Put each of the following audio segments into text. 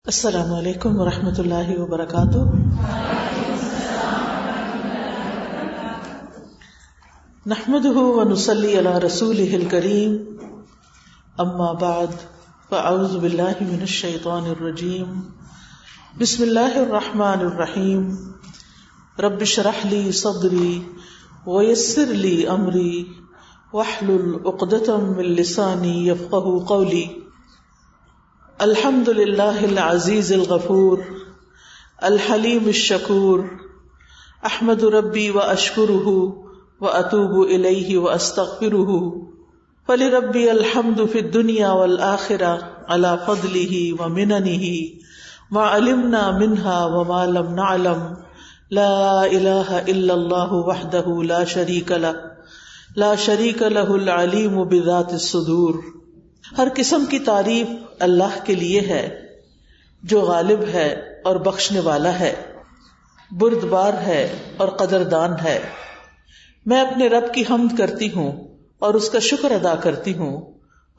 السلام علیکم ورحمۃ اللہ وبرکاتہ۔ نحمده ونصلی علی رسوله الکریم، اما بعد فاعوذ باللہ من الشیطان الرجیم، بسم اللہ الرحمن الرحیم، رب اشرح لی صدری ویسر لی امری واحلل عقدۃ من لسانی یفقهوا قولی۔ الحمد للہ العزیز الغفور الحلیم الشکور، احمد ربی واشکرہ واتوب الیہ واستغفرہ، فلربی الحمد فی الدنیا والآخرہ علی فضلہ ومننہ ما علمنا منها وما لم نعلم، لا الہ الا اللہ وحدہ لا شریک لہ العلیم بذات الصدور۔ ہر قسم کی تعریف اللہ کے لیے ہے جو غالب ہے اور بخشنے والا ہے، بردبار ہے اور قدردان ہے۔ میں اپنے رب کی حمد کرتی ہوں اور اس کا شکر ادا کرتی ہوں،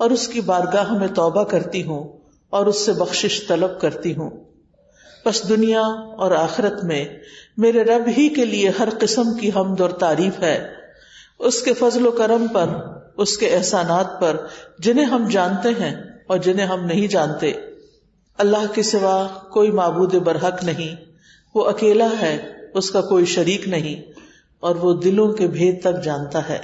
اور اس کی بارگاہ میں توبہ کرتی ہوں اور اس سے بخشش طلب کرتی ہوں۔ بس دنیا اور آخرت میں میرے رب ہی کے لیے ہر قسم کی حمد اور تعریف ہے، اس کے فضل و کرم پر، اس کے احسانات پر جنہیں ہم جانتے ہیں اور جنہیں ہم نہیں جانتے۔ اللہ کے سوا کوئی معبود برحق نہیں، وہ اکیلا ہے، اس کا کوئی شریک نہیں، اور وہ دلوں کے بھید تک جانتا ہے۔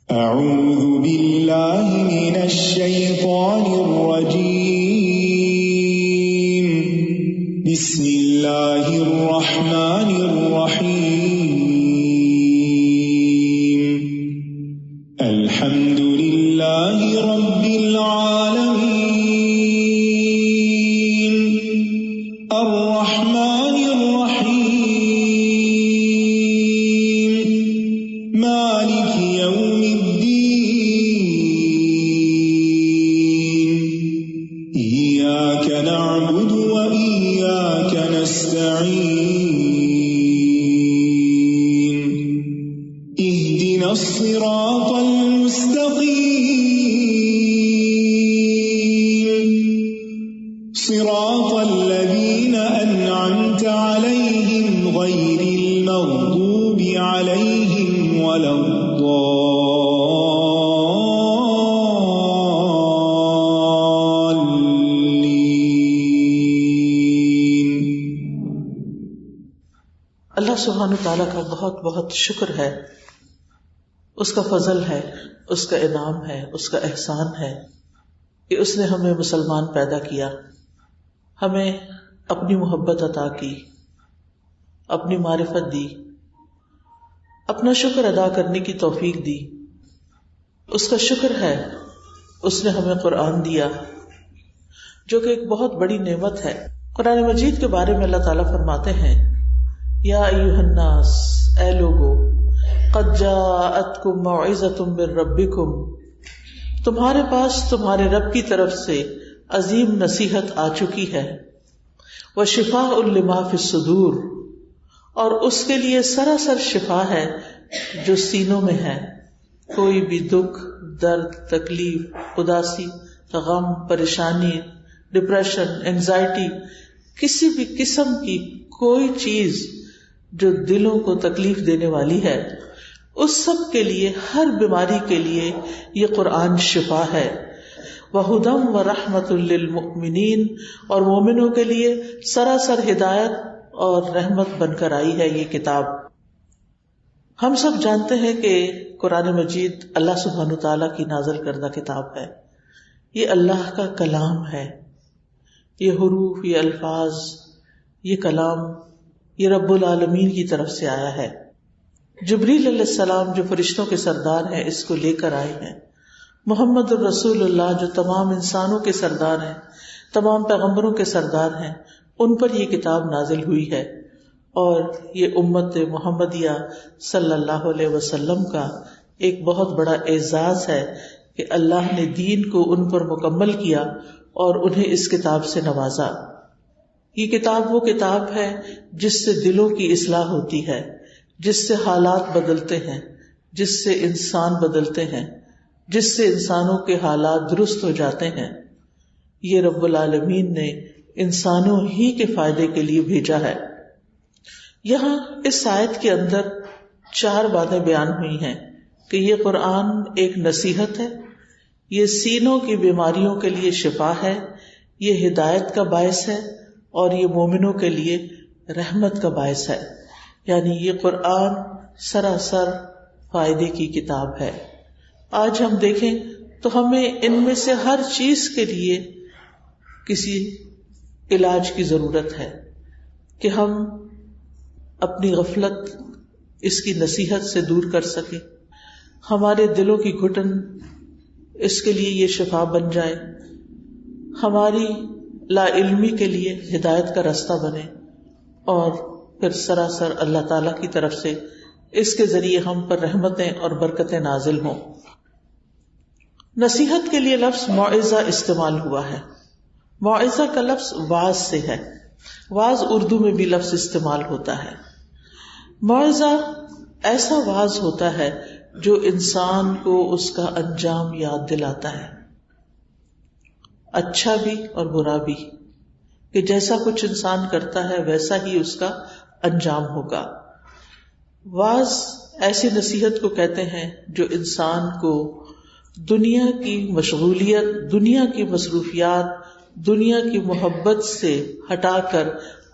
اعوذ باللہ من الشیطان الرجیم، بسم اللہ الرحمن الرحیم، الحمد للہ رب العالمین، الرحمن الرحیم، مالک یوم الدین، ایاک نعبد و ایاک نستعین، اہدنا الصراط المستقیم، صراط الذین انعمت علیہم غیر المغضوب علیہم ولا الضالین۔ اللہ سبحانہ تعالیٰ کا بہت بہت شکر ہے، اس کا فضل ہے، اس کا انعام ہے، اس کا احسان ہے کہ اس نے ہمیں مسلمان پیدا کیا، ہمیں اپنی محبت عطا کی، اپنی معرفت دی، اپنا شکر ادا کرنے کی توفیق دی۔ اس کا شکر ہے اس نے ہمیں قرآن دیا جو کہ ایک بہت بڑی نعمت ہے۔ قرآن مجید کے بارے میں اللہ تعالیٰ فرماتے ہیں، یا ایھا الناس، اے لوگو، قد جاءتکم موعظۃ من ربکم، تمہارے پاس تمہارے رب کی طرف سے عظیم نصیحت آ چکی ہے، وشفاء لما فی الصدور، اور اس کے لیے سراسر شفا ہے جو سینوں میں ہے۔ کوئی بھی دکھ، درد، تکلیف، اداسی، غم، پریشانی، ڈپریشن، اینگزائٹی، کسی بھی قسم کی کوئی چیز جو دلوں کو تکلیف دینے والی ہے، اس سب کے لیے، ہر بیماری کے لیے یہ قرآن شفا ہے۔ وَهُدًى وَرَحْمَةٌ لِّلْمُؤْمِنِينَ، اور مومنوں کے لیے سراسر ہدایت اور رحمت بن کر آئی ہے یہ کتاب۔ ہم سب جانتے ہیں کہ قرآن مجید اللہ سبحانہ تعالیٰ کی نازل کردہ کتاب ہے، یہ اللہ کا کلام ہے، یہ حروف، یہ الفاظ، یہ کلام، یہ رب العالمین کی طرف سے آیا ہے۔ جبریل علیہ السلام جو فرشتوں کے سردار ہیں اس کو لے کر آئے ہیں، محمد الرسول اللہ جو تمام انسانوں کے سردار ہیں، تمام پیغمبروں کے سردار ہیں، ان پر یہ کتاب نازل ہوئی ہے، اور یہ امت محمدیہ صلی اللہ علیہ وسلم کا ایک بہت بڑا اعزاز ہے کہ اللہ نے دین کو ان پر مکمل کیا اور انہیں اس کتاب سے نوازا۔ یہ کتاب وہ کتاب ہے جس سے دلوں کی اصلاح ہوتی ہے، جس سے حالات بدلتے ہیں، جس سے انسان بدلتے ہیں، جس سے انسانوں کے حالات درست ہو جاتے ہیں۔ یہ رب العالمین نے انسانوں ہی کے فائدے کے لیے بھیجا ہے. یہاں اس آیت کے اندر 4 باتیں بیان ہوئی ہیں کہ یہ قرآن ایک نصیحت ہے، یہ سینوں کی بیماریوں کے لیے شفا ہے، یہ ہدایت کا باعث ہے، اور یہ مومنوں کے لیے رحمت کا باعث ہے. یعنی یہ قرآن سراسر فائدے کی کتاب ہے. آج ہم دیکھیں تو ہمیں ان میں سے ہر چیز کے لیے کسی علاج کی ضرورت ہے کہ ہم اپنی غفلت اس کی نصیحت سے دور کر سکیں، ہمارے دلوں کی گھٹن اس کے لیے یہ شفا بن جائے، ہماری لا علمی کے لیے ہدایت کا راستہ بنے، اور پھر سراسر اللہ تعالیٰ کی طرف سے اس کے ذریعے ہم پر رحمتیں اور برکتیں نازل ہوں. نصیحت کے لیے لفظ موعظہ استعمال ہوا ہے. موعظہ کا لفظ واعظ سے ہے. واعظ اردو میں بھی لفظ استعمال ہوتا ہے. موعظہ ایسا واعظ ہوتا ہے جو انسان کو اس کا انجام یاد دلاتا ہے، اچھا بھی اور برا بھی، کہ جیسا کچھ انسان کرتا ہے ویسا ہی اس کا انجام ہوگا. واعظ ایسی نصیحت کو کہتے ہیں جو انسان کو دنیا کی مشغولیت، دنیا کی مصروفیات، دنیا کی محبت سے ہٹا کر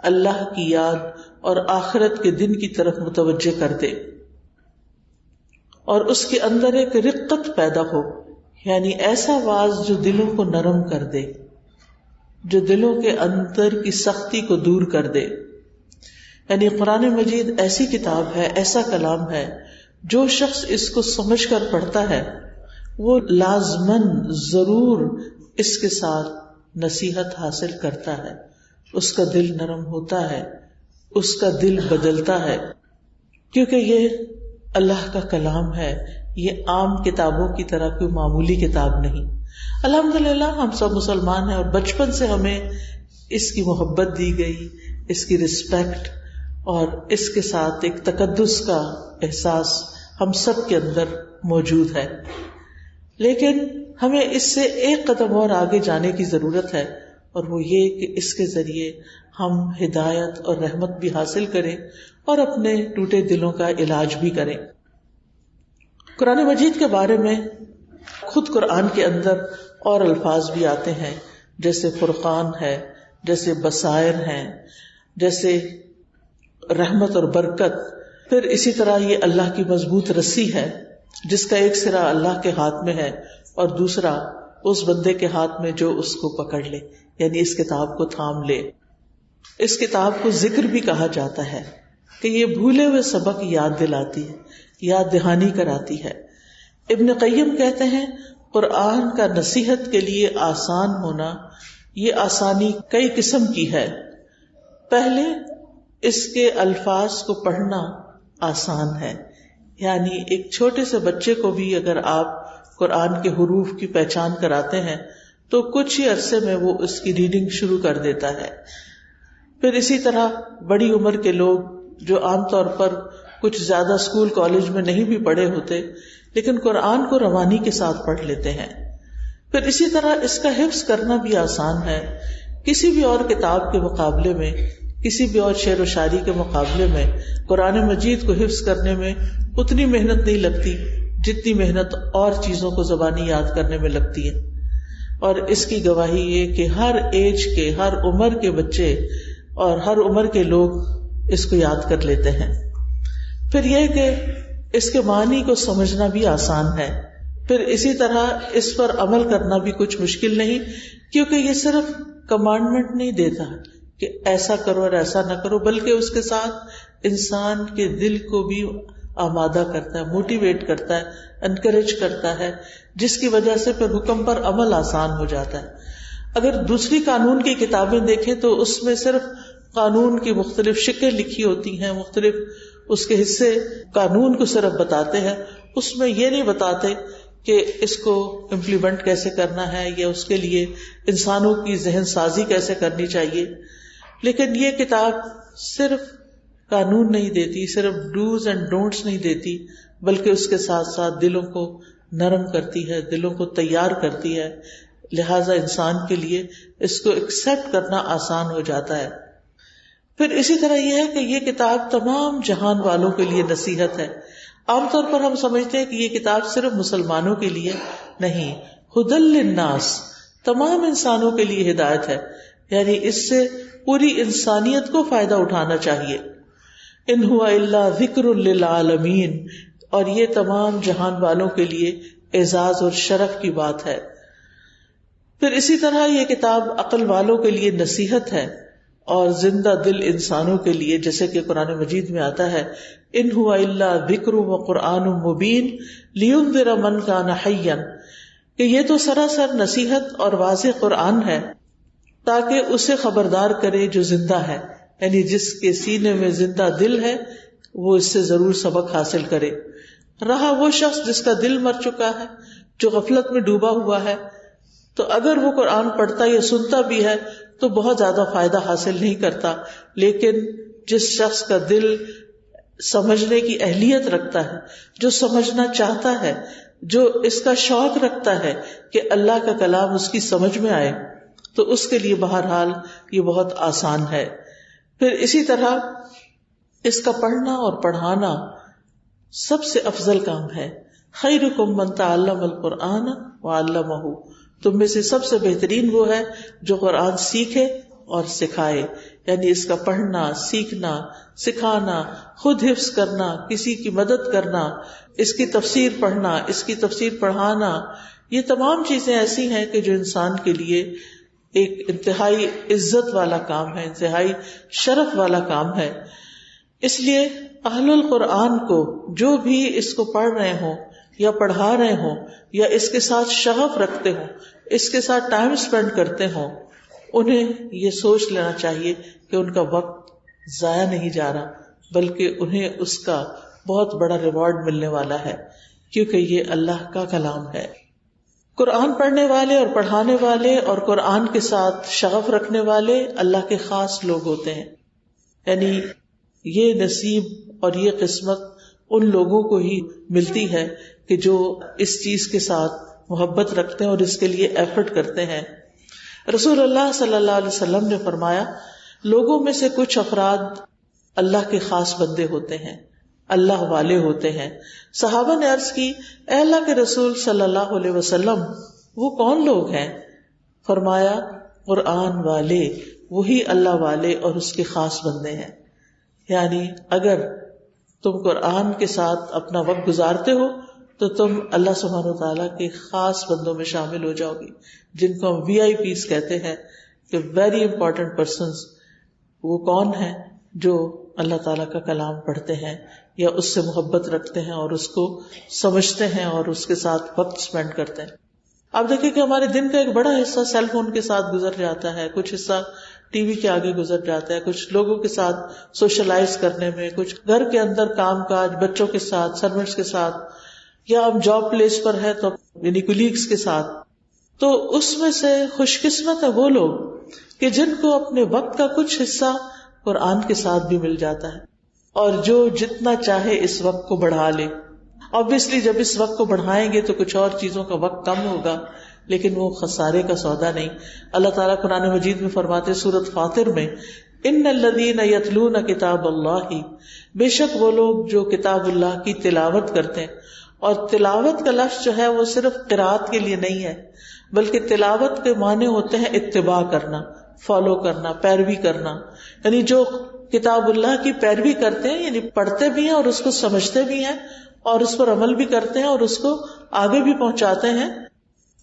اللہ کی یاد اور آخرت کے دن کی طرف متوجہ کر دے، اور اس کے اندر ایک رقت پیدا ہو. یعنی ایسا واعظ جو دلوں کو نرم کر دے، جو دلوں کے اندر کی سختی کو دور کر دے. یعنی قرآن مجید ایسی کتاب ہے، ایسا کلام ہے، جو شخص اس کو سمجھ کر پڑھتا ہے وہ لازماً ضرور اس کے ساتھ نصیحت حاصل کرتا ہے، اس کا دل نرم ہوتا ہے، اس کا دل بدلتا ہے، کیونکہ یہ اللہ کا کلام ہے. یہ عام کتابوں کی طرح کوئی معمولی کتاب نہیں. الحمدللہ ہم سب مسلمان ہیں اور بچپن سے ہمیں اس کی محبت دی گئی، اس کی رسپیکٹ اور اس کے ساتھ ایک تقدس کا احساس ہم سب کے اندر موجود ہے. لیکن ہمیں اس سے ایک قدم اور آگے جانے کی ضرورت ہے، اور وہ یہ کہ اس کے ذریعے ہم ہدایت اور رحمت بھی حاصل کریں اور اپنے ٹوٹے دلوں کا علاج بھی کریں. قرآن مجید کے بارے میں خود قرآن کے اندر اور الفاظ بھی آتے ہیں، جیسے فرقان ہے، جیسے بصائر ہیں، جیسے رحمت اور برکت. پھر اسی طرح یہ اللہ کی مضبوط رسی ہے جس کا ایک سرا اللہ کے ہاتھ میں ہے اور دوسرا اس بندے کے ہاتھ میں جو اس کو پکڑ لے، یعنی اس کتاب کو تھام لے. اس کتاب کو ذکر بھی کہا جاتا ہے کہ یہ بھولے ہوئے سبق یاد دلاتی ہے، یاد دہانی کراتی ہے. ابن قیم کہتے ہیں قرآن کا نصیحت کے لیے آسان ہونا، یہ آسانی کئی قسم کی ہے. پہلے اس کے الفاظ کو پڑھنا آسان ہے، یعنی ایک چھوٹے سے بچے کو بھی اگر آپ قرآن کے حروف کی پہچان کراتے ہیں تو کچھ ہی عرصے میں وہ اس کی ریڈنگ شروع کر دیتا ہے. پھر اسی طرح بڑی عمر کے لوگ جو عام طور پر کچھ زیادہ اسکول کالج میں نہیں بھی پڑھے ہوتے لیکن قرآن کو روانی کے ساتھ پڑھ لیتے ہیں. پھر اسی طرح اس کا حفظ کرنا بھی آسان ہے. کسی بھی اور کتاب کے مقابلے میں، کسی بھی اور شعر و شاعری کے مقابلے میں قرآن مجید کو حفظ کرنے میں اتنی محنت نہیں لگتی جتنی محنت اور چیزوں کو زبانی یاد کرنے میں لگتی ہے. اور اس کی گواہی یہ کہ ہر ایج کے، ہر عمر کے بچے اور ہر عمر کے لوگ اس کو یاد کر لیتے ہیں. پھر یہ کہ اس کے معنی کو سمجھنا بھی آسان ہے. پھر اسی طرح اس پر عمل کرنا بھی کچھ مشکل نہیں، کیونکہ یہ صرف کمانڈمنٹ نہیں دیتا کہ ایسا کرو اور ایسا نہ کرو، بلکہ اس کے ساتھ انسان کے دل کو بھی آمادہ کرتا ہے، موٹیویٹ کرتا ہے، انکریج کرتا ہے، جس کی وجہ سے پھر حکم پر عمل آسان ہو جاتا ہے. اگر دوسری قانون کی کتابیں دیکھیں تو اس میں صرف قانون کی مختلف شکلیں لکھی ہوتی ہیں، مختلف اس کے حصے قانون کو صرف بتاتے ہیں، اس میں یہ نہیں بتاتے کہ اس کو امپلیمنٹ کیسے کرنا ہے یا اس کے لیے انسانوں کی ذہن سازی کیسے کرنی چاہیے. لیکن یہ کتاب صرف قانون نہیں دیتی، صرف ڈوز اینڈ ڈونٹس نہیں دیتی، بلکہ اس کے ساتھ ساتھ دلوں کو نرم کرتی ہے، دلوں کو تیار کرتی ہے، لہذا انسان کے لیے اس کو ایکسپٹ کرنا آسان ہو جاتا ہے. پھر اسی طرح یہ ہے کہ یہ کتاب تمام جہان والوں کے لیے نصیحت ہے. عام طور پر ہم سمجھتے ہیں کہ یہ کتاب صرف مسلمانوں کے لیے نہیں، ہدی للناس، تمام انسانوں کے لیے ہدایت ہے، یعنی اس سے پوری انسانیت کو فائدہ اٹھانا چاہیے. ان ہوا الا ذکر للعالمین، اور یہ تمام جہان والوں کے لیے اعزاز اور شرف کی بات ہے. پھر اسی طرح یہ کتاب عقل والوں کے لیے نصیحت ہے اور زندہ دل انسانوں کے لیے، جیسے کہ قرآن مجید میں آتا ہے ان ہوا الا ذکر وقرآن مبین لینذر من کان حیا، کہ یہ تو سراسر نصیحت اور واضح قرآن ہے تاکہ اسے خبردار کرے جو زندہ ہے، یعنی جس کے سینے میں زندہ دل ہے وہ اس سے ضرور سبق حاصل کرے. رہا وہ شخص جس کا دل مر چکا ہے، جو غفلت میں ڈوبا ہوا ہے، تو اگر وہ قرآن پڑھتا یا سنتا بھی ہے تو بہت زیادہ فائدہ حاصل نہیں کرتا. لیکن جس شخص کا دل سمجھنے کی اہلیت رکھتا ہے، جو سمجھنا چاہتا ہے، جو اس کا شوق رکھتا ہے کہ اللہ کا کلام اس کی سمجھ میں آئے، تو اس کے لیے بہرحال یہ بہت آسان ہے. پھر اسی طرح اس کا پڑھنا اور پڑھانا سب سے افضل کام ہے. خیرکم من تعلم القرآن وعلمہ، تم میں سے سب سے بہترین وہ ہے جو قرآن سیکھے اور سکھائے، یعنی اس کا پڑھنا، سیکھنا، سکھانا، خود حفظ کرنا، کسی کی مدد کرنا، اس کی تفسیر پڑھنا، اس کی تفسیر پڑھانا، یہ تمام چیزیں ایسی ہیں کہ جو انسان کے لیے ایک انتہائی عزت والا کام ہے، انتہائی شرف والا کام ہے. اس لیے اہل القرآن کو جو بھی اس کو پڑھ رہے ہوں یا پڑھا رہے ہوں یا اس کے ساتھ شغف رکھتے ہوں، اس کے ساتھ ٹائم سپینڈ کرتے ہوں، انہیں یہ سوچ لینا چاہیے کہ ان کا وقت ضائع نہیں جا رہا، بلکہ انہیں اس کا بہت بڑا ریوارڈ ملنے والا ہے، کیونکہ یہ اللہ کا کلام ہے. قرآن پڑھنے والے اور پڑھانے والے اور قرآن کے ساتھ شغف رکھنے والے اللہ کے خاص لوگ ہوتے ہیں. یعنی یہ نصیب اور یہ قسمت ان لوگوں کو ہی ملتی ہے کہ جو اس چیز کے ساتھ محبت رکھتے ہیں اور اس کے لیے ایفرٹ کرتے ہیں. رسول اللہ صلی اللہ علیہ وسلم نے فرمایا، لوگوں میں سے کچھ افراد اللہ کے خاص بندے ہوتے ہیں، اللہ والے ہوتے ہیں. صحابہ نے عرض کی، اے اللہ کے رسول صلی اللہ علیہ وسلم، وہ کون لوگ ہیں؟ فرمایا، قرآن والے، وہی اللہ والے اور اس کے خاص بندے ہیں. یعنی اگر تم قرآن کے ساتھ اپنا وقت گزارتے ہو تو تم اللہ سبحانہ وتعالیٰ کے خاص بندوں میں شامل ہو جاؤ گی، جن کو ہم VIPs کہتے ہیں کہ ویری امپورٹنٹ پرسنز. وہ کون ہیں؟ جو اللہ تعالیٰ کا کلام پڑھتے ہیں یا اس سے محبت رکھتے ہیں اور اس کو سمجھتے ہیں اور اس کے ساتھ وقت سپینڈ کرتے ہیں. آپ دیکھیں کہ ہمارے دن کا ایک بڑا حصہ سیل فون کے ساتھ گزر جاتا ہے، کچھ حصہ ٹی وی کے آگے گزر جاتا ہے، کچھ لوگوں کے ساتھ سوشلائز کرنے میں، کچھ گھر کے اندر کام کاج، بچوں کے ساتھ، سروینٹس کے ساتھ، یا ہم جاب پلیس پر ہے تو یعنی کولیگز کے ساتھ. تو اس میں سے خوش قسمت ہے وہ لوگ کہ جن کو اپنے وقت کا کچھ حصہ قرآن کے ساتھ بھی مل جاتا ہے، اور جو جتنا چاہے اس وقت کو بڑھا لے. obviously جب اس وقت کو بڑھائیں گے تو کچھ اور چیزوں کا وقت کم ہوگا، لیکن وہ خسارے کا سودا نہیں. اللہ تعالیٰ قرآن مجید میں فرماتے سورۃ فاطر میں، ان الذین یتلون کتاب اللہ، بے شک وہ لوگ جو کتاب اللہ کی تلاوت کرتے ہیں. اور تلاوت کا لفظ جو ہے وہ صرف قرات کے لیے نہیں ہے، بلکہ تلاوت کے معنی ہوتے ہیں اتباع کرنا، فالو کرنا، پیروی کرنا. یعنی جو کتاب اللہ کی پیروی کرتے ہیں، یعنی پڑھتے بھی ہیں اور اس کو سمجھتے بھی ہیں اور اس پر عمل بھی کرتے ہیں اور اس کو آگے بھی پہنچاتے ہیں.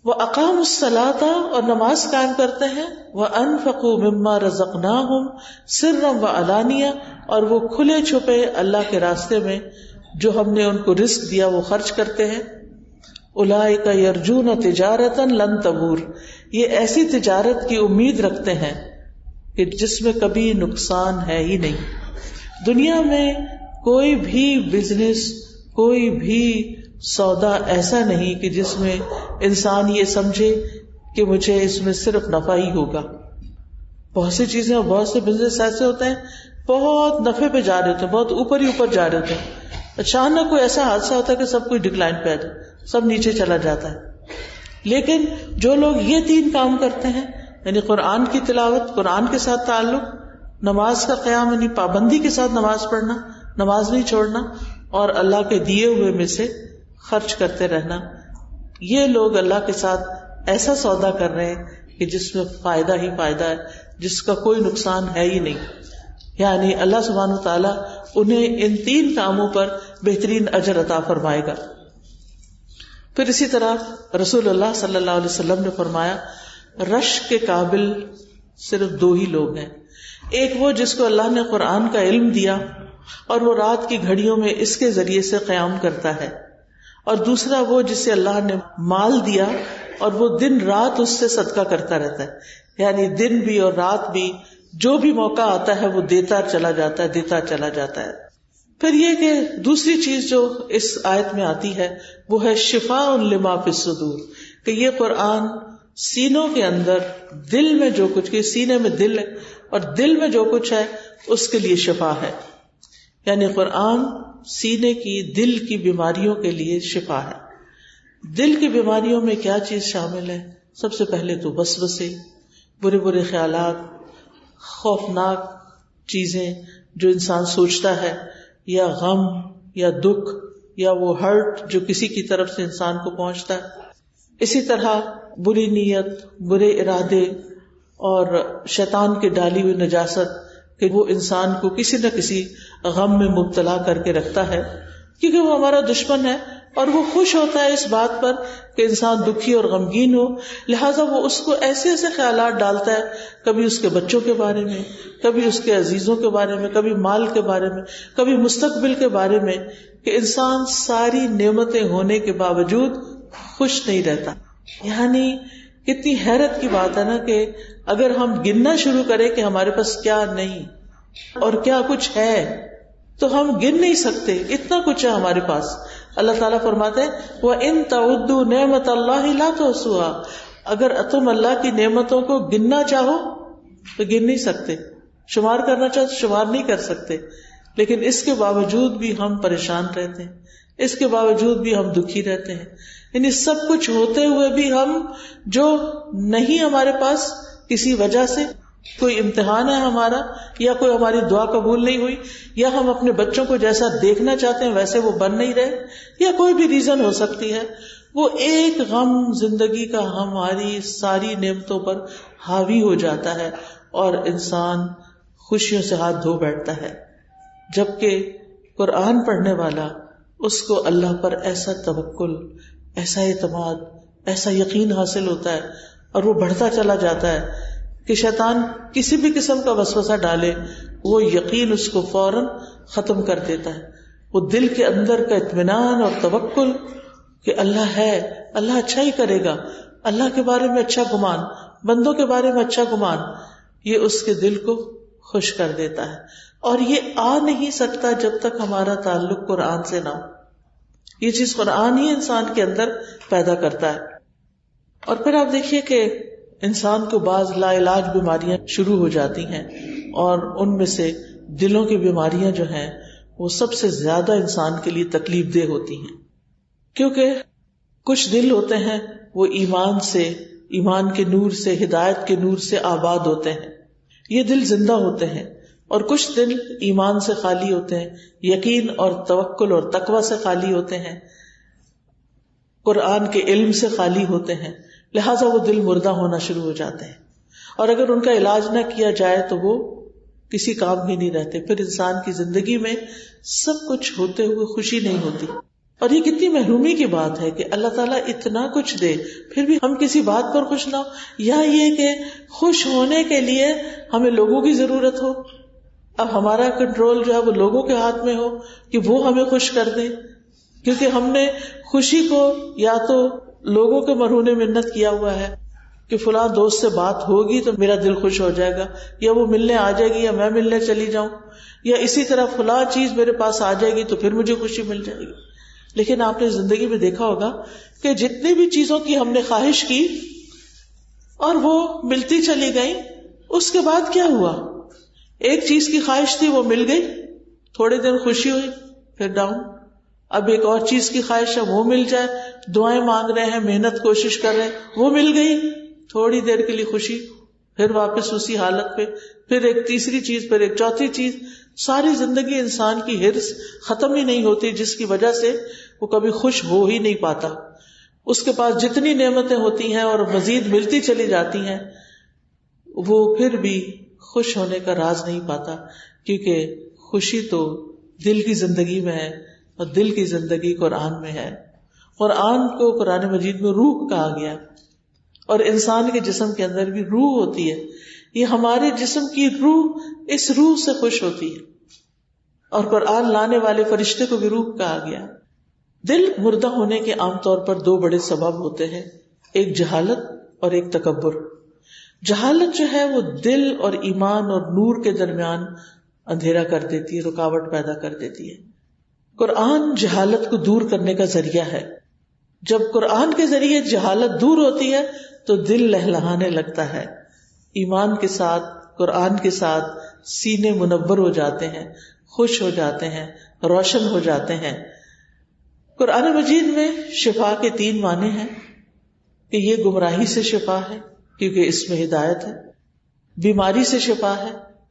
وَأَقَامُوا الصَّلَاةَ، اور نماز قائم کرتے ہیں. وَأَنفَقُوا مِمَّا رَزَقْنَاهُمْ سِرًّا وَعَلَانِيَةً، اور وہ کھلے چھپے اللہ کے راستے میں جو ہم نے ان کو رزق دیا وہ خرچ کرتے ہیں. اولئک یرجون تجارتا لن تبور، یہ ایسی تجارت کی امید رکھتے ہیں کہ جس میں کبھی نقصان ہے ہی نہیں. دنیا میں کوئی بھی بزنس، کوئی بھی سودا ایسا نہیں کہ جس میں انسان یہ سمجھے کہ مجھے اس میں صرف نفع ہی ہوگا. بہت سی چیزیں اور بہت سے بزنس ایسے ہوتے ہیں بہت نفع پہ جا رہے ہوتے ہیں، بہت اوپر ہی اوپر جا رہے ہوتے ہیں. اچانک کوئی ایسا حادثہ ہوتا ہے کہ سب کچھ ڈکلائن پہ آ جائے، سب نیچے چلا جاتا ہے. لیکن جو لوگ یہ 3 کام کرتے ہیں، یعنی قرآن کی تلاوت، قرآن کے ساتھ تعلق، نماز کا قیام یعنی پابندی کے ساتھ نماز پڑھنا، نماز نہیں چھوڑنا، اور اللہ کے دیے ہوئے میں سے خرچ کرتے رہنا، یہ لوگ اللہ کے ساتھ ایسا سودا کر رہے ہیں کہ جس میں فائدہ ہی فائدہ ہے، جس کا کوئی نقصان ہے ہی نہیں. یعنی اللہ سبحانہ و تعالیٰ انہیں ان 3 کاموں پر بہترین اجر عطا فرمائے گا. پھر اسی طرح رسول اللہ صلی اللہ علیہ وسلم نے فرمایا رشک کے قابل صرف 2 ہی لوگ ہیں. ایک وہ جس کو اللہ نے قرآن کا علم دیا اور وہ رات کی گھڑیوں میں اس کے ذریعے سے قیام کرتا ہے، اور دوسرا وہ جسے اللہ نے مال دیا اور وہ دن رات اس سے صدقہ کرتا رہتا ہے، یعنی دن بھی اور رات بھی جو بھی موقع آتا ہے وہ دیتا چلا جاتا ہے، دیتا چلا جاتا ہے. پھر یہ کہ دوسری چیز جو اس آیت میں آتی ہے وہ ہے شفاء لما فی الصدور، کہ یہ قرآن سینوں کے اندر دل میں جو کچھ، کہ سینے میں دل ہے اور دل میں جو کچھ ہے اس کے لیے شفا ہے. یعنی قرآن سینے کی، دل کی بیماریوں کے لیے شفا ہے. دل کی بیماریوں میں کیا چیز شامل ہے؟ سب سے پہلے تو وسوسے، برے برے خیالات، خوفناک چیزیں جو انسان سوچتا ہے، یا غم یا دکھ یا وہ ہرٹ جو کسی کی طرف سے انسان کو پہنچتا ہے. اسی طرح بری نیت، برے ارادے اور شیطان کی ڈالی ہوئی نجاست کہ وہ انسان کو کسی نہ کسی غم میں مبتلا کر کے رکھتا ہے، کیونکہ وہ ہمارا دشمن ہے اور وہ خوش ہوتا ہے اس بات پر کہ انسان دکھی اور غمگین ہو، لہٰذا وہ اس کو ایسے ایسے خیالات ڈالتا ہے، کبھی اس کے بچوں کے بارے میں، کبھی اس کے عزیزوں کے بارے میں، کبھی مال کے بارے میں، کبھی مستقبل کے بارے میں، کہ انسان ساری نعمتیں ہونے کے باوجود خوش نہیں رہتا. یعنی کتنی حیرت کی بات ہے نا کہ اگر ہم گننا شروع کریں کہ ہمارے پاس کیا نہیں اور کیا کچھ ہے تو ہم گن نہیں سکتے، اتنا کچھ ہے ہمارے پاس. اللہ تعالیٰ فرماتے ہیں وَإِن تَعُدُّوا نِعْمَتَ اللَّهِ لَا تُحْصُوهَا، اگر تم اللہ کی نعمتوں کو گننا چاہو تو گن نہیں سکتے، شمار کرنا چاہو تو شمار نہیں کر سکتے. لیکن اس کے باوجود بھی ہم پریشان رہتے ہیں، اس کے باوجود بھی ہم دکھی رہتے ہیں. یعنی سب کچھ ہوتے ہوئے بھی ہم جو نہیں ہمارے پاس کسی وجہ سے، کوئی امتحان ہے ہمارا، یا کوئی ہماری دعا قبول نہیں ہوئی، یا ہم اپنے بچوں کو جیسا دیکھنا چاہتے ہیں ویسے وہ بن نہیں رہے، یا کوئی بھی ریزن ہو سکتی ہے، وہ ایک غم زندگی کا ہماری ساری نعمتوں پر حاوی ہو جاتا ہے اور انسان خوشیوں سے ہاتھ دھو بیٹھتا ہے. جبکہ قرآن پڑھنے والا اس کو اللہ پر ایسا توکل، ایسا اعتماد، ایسا یقین حاصل ہوتا ہے اور وہ بڑھتا چلا جاتا ہے کہ شیطان کسی بھی قسم کا وسوسہ ڈالے وہ یقین اس کو فوراً ختم کر دیتا ہے. وہ دل کے اندر کا اطمینان اور توکل کہ اللہ ہے، اللہ اچھا ہی کرے گا، اللہ کے بارے میں اچھا گمان، بندوں کے بارے میں اچھا گمان، یہ اس کے دل کو خوش کر دیتا ہے. اور یہ آ نہیں سکتا جب تک ہمارا تعلق قرآن سے نہ ہو. یہ چیز قرآن ہی انسان کے اندر پیدا کرتا ہے. اور پھر آپ دیکھیے کہ انسان کو بعض لا علاج بیماریاں شروع ہو جاتی ہیں، اور ان میں سے دلوں کی بیماریاں جو ہیں وہ سب سے زیادہ انسان کے لیے تکلیف دہ ہوتی ہیں. کیونکہ کچھ دل ہوتے ہیں وہ ایمان سے، ایمان کے نور سے، ہدایت کے نور سے آباد ہوتے ہیں، یہ دل زندہ ہوتے ہیں. اور کچھ دل ایمان سے خالی ہوتے ہیں، یقین اور توکل اور تقوی سے خالی ہوتے ہیں، قرآن کے علم سے خالی ہوتے ہیں، لہٰذا وہ دل مردہ ہونا شروع ہو جاتے ہیں. اور اگر ان کا علاج نہ کیا جائے تو وہ کسی کام ہی نہیں رہتے. پھر انسان کی زندگی میں سب کچھ ہوتے ہوئے خوشی نہیں ہوتی. اور یہ کتنی محرومی کی بات ہے کہ اللہ تعالیٰ اتنا کچھ دے پھر بھی ہم کسی بات پر خوش نہ ہو، یا یہ کہ خوش ہونے کے لیے ہمیں لوگوں کی ضرورت ہو. اب ہمارا کنٹرول جو ہے وہ لوگوں کے ہاتھ میں ہو کہ وہ ہمیں خوش کر دیں، کیونکہ ہم نے خوشی کو یا تو لوگوں کے مرہون منت کیا ہوا ہے کہ فلاں دوست سے بات ہوگی تو میرا دل خوش ہو جائے گا، یا وہ ملنے آ جائے گی، یا میں ملنے چلی جاؤں، یا اسی طرح فلاں چیز میرے پاس آ جائے گی تو پھر مجھے خوشی مل جائے گی. لیکن آپ نے زندگی میں دیکھا ہوگا کہ جتنی بھی چیزوں کی ہم نے خواہش کی اور وہ ملتی چلی گئی، اس کے بعد کیا ہوا؟ ایک چیز کی خواہش تھی وہ مل گئی، تھوڑے دن خوشی ہوئی، پھر ڈاؤن، اب ایک اور چیز کی خواہش ہے، وہ مل جائے، دعائیں مانگ رہے ہیں، محنت کوشش کر رہے ہیں، وہ مل گئی، تھوڑی دیر کے لیے خوشی، پھر واپس اسی حالت پہ، پھر ایک تیسری چیز، پھر ایک چوتھی چیز. ساری زندگی انسان کی ہرس ختم ہی نہیں ہوتی، جس کی وجہ سے وہ کبھی خوش ہو ہی نہیں پاتا. اس کے پاس جتنی نعمتیں ہوتی ہیں اور مزید ملتی چلی جاتی ہیں، وہ پھر بھی خوش ہونے کا راز نہیں پاتا، کیونکہ خوشی تو دل کی زندگی میں ہے، اور دل کی زندگی قرآن میں ہے. قرآن کو قرآن مجید میں روح کہا گیا، اور انسان کے جسم کے اندر بھی روح ہوتی ہے. یہ ہمارے جسم کی روح اس روح سے خوش ہوتی ہے، اور قرآن لانے والے فرشتے کو بھی روح کہا گیا. دل مردہ ہونے کے عام طور پر دو بڑے سبب ہوتے ہیں، ایک جہالت اور ایک تکبر. جہالت جو ہے وہ دل اور ایمان اور نور کے درمیان اندھیرا کر دیتی ہے، رکاوٹ پیدا کر دیتی ہے. قرآن جہالت کو دور کرنے کا ذریعہ ہے. جب قرآن کے ذریعے جہالت دور ہوتی ہے تو دل لہلہانے لگتا ہے، ایمان کے ساتھ، قرآن کے ساتھ سینے منور ہو جاتے ہیں، خوش ہو جاتے ہیں، روشن ہو جاتے ہیں. قرآن مجید میں شفا کے 3 معنی ہیں کہ یہ گمراہی سے شفا ہے کیونکہ اس میں ہدایت ہے، بیماری سے شفا ہے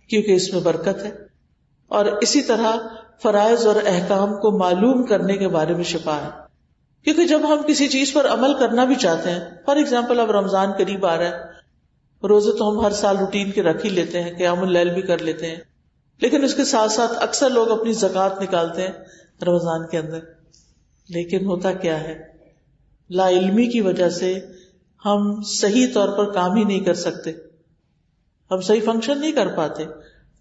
کیونکہ اس میں برکت ہے، اور اسی طرح فرائض اور احکام کو معلوم کرنے کے بارے میں شفا ہے. کیونکہ جب ہم کسی چیز پر عمل کرنا بھی چاہتے ہیں، فار ایگزامپل اب رمضان قریب آ رہا ہے، روزے تو ہم ہر سال روٹین کے رکھ ہی لیتے ہیں، قیام اللیل بھی کر لیتے ہیں، لیکن اس کے ساتھ ساتھ اکثر لوگ اپنی زکوٰۃ نکالتے ہیں رمضان کے اندر. لیکن ہوتا کیا ہے، لا علمی کی وجہ سے ہم صحیح طور پر کام ہی نہیں کر سکتے، ہم صحیح فنکشن نہیں کر پاتے.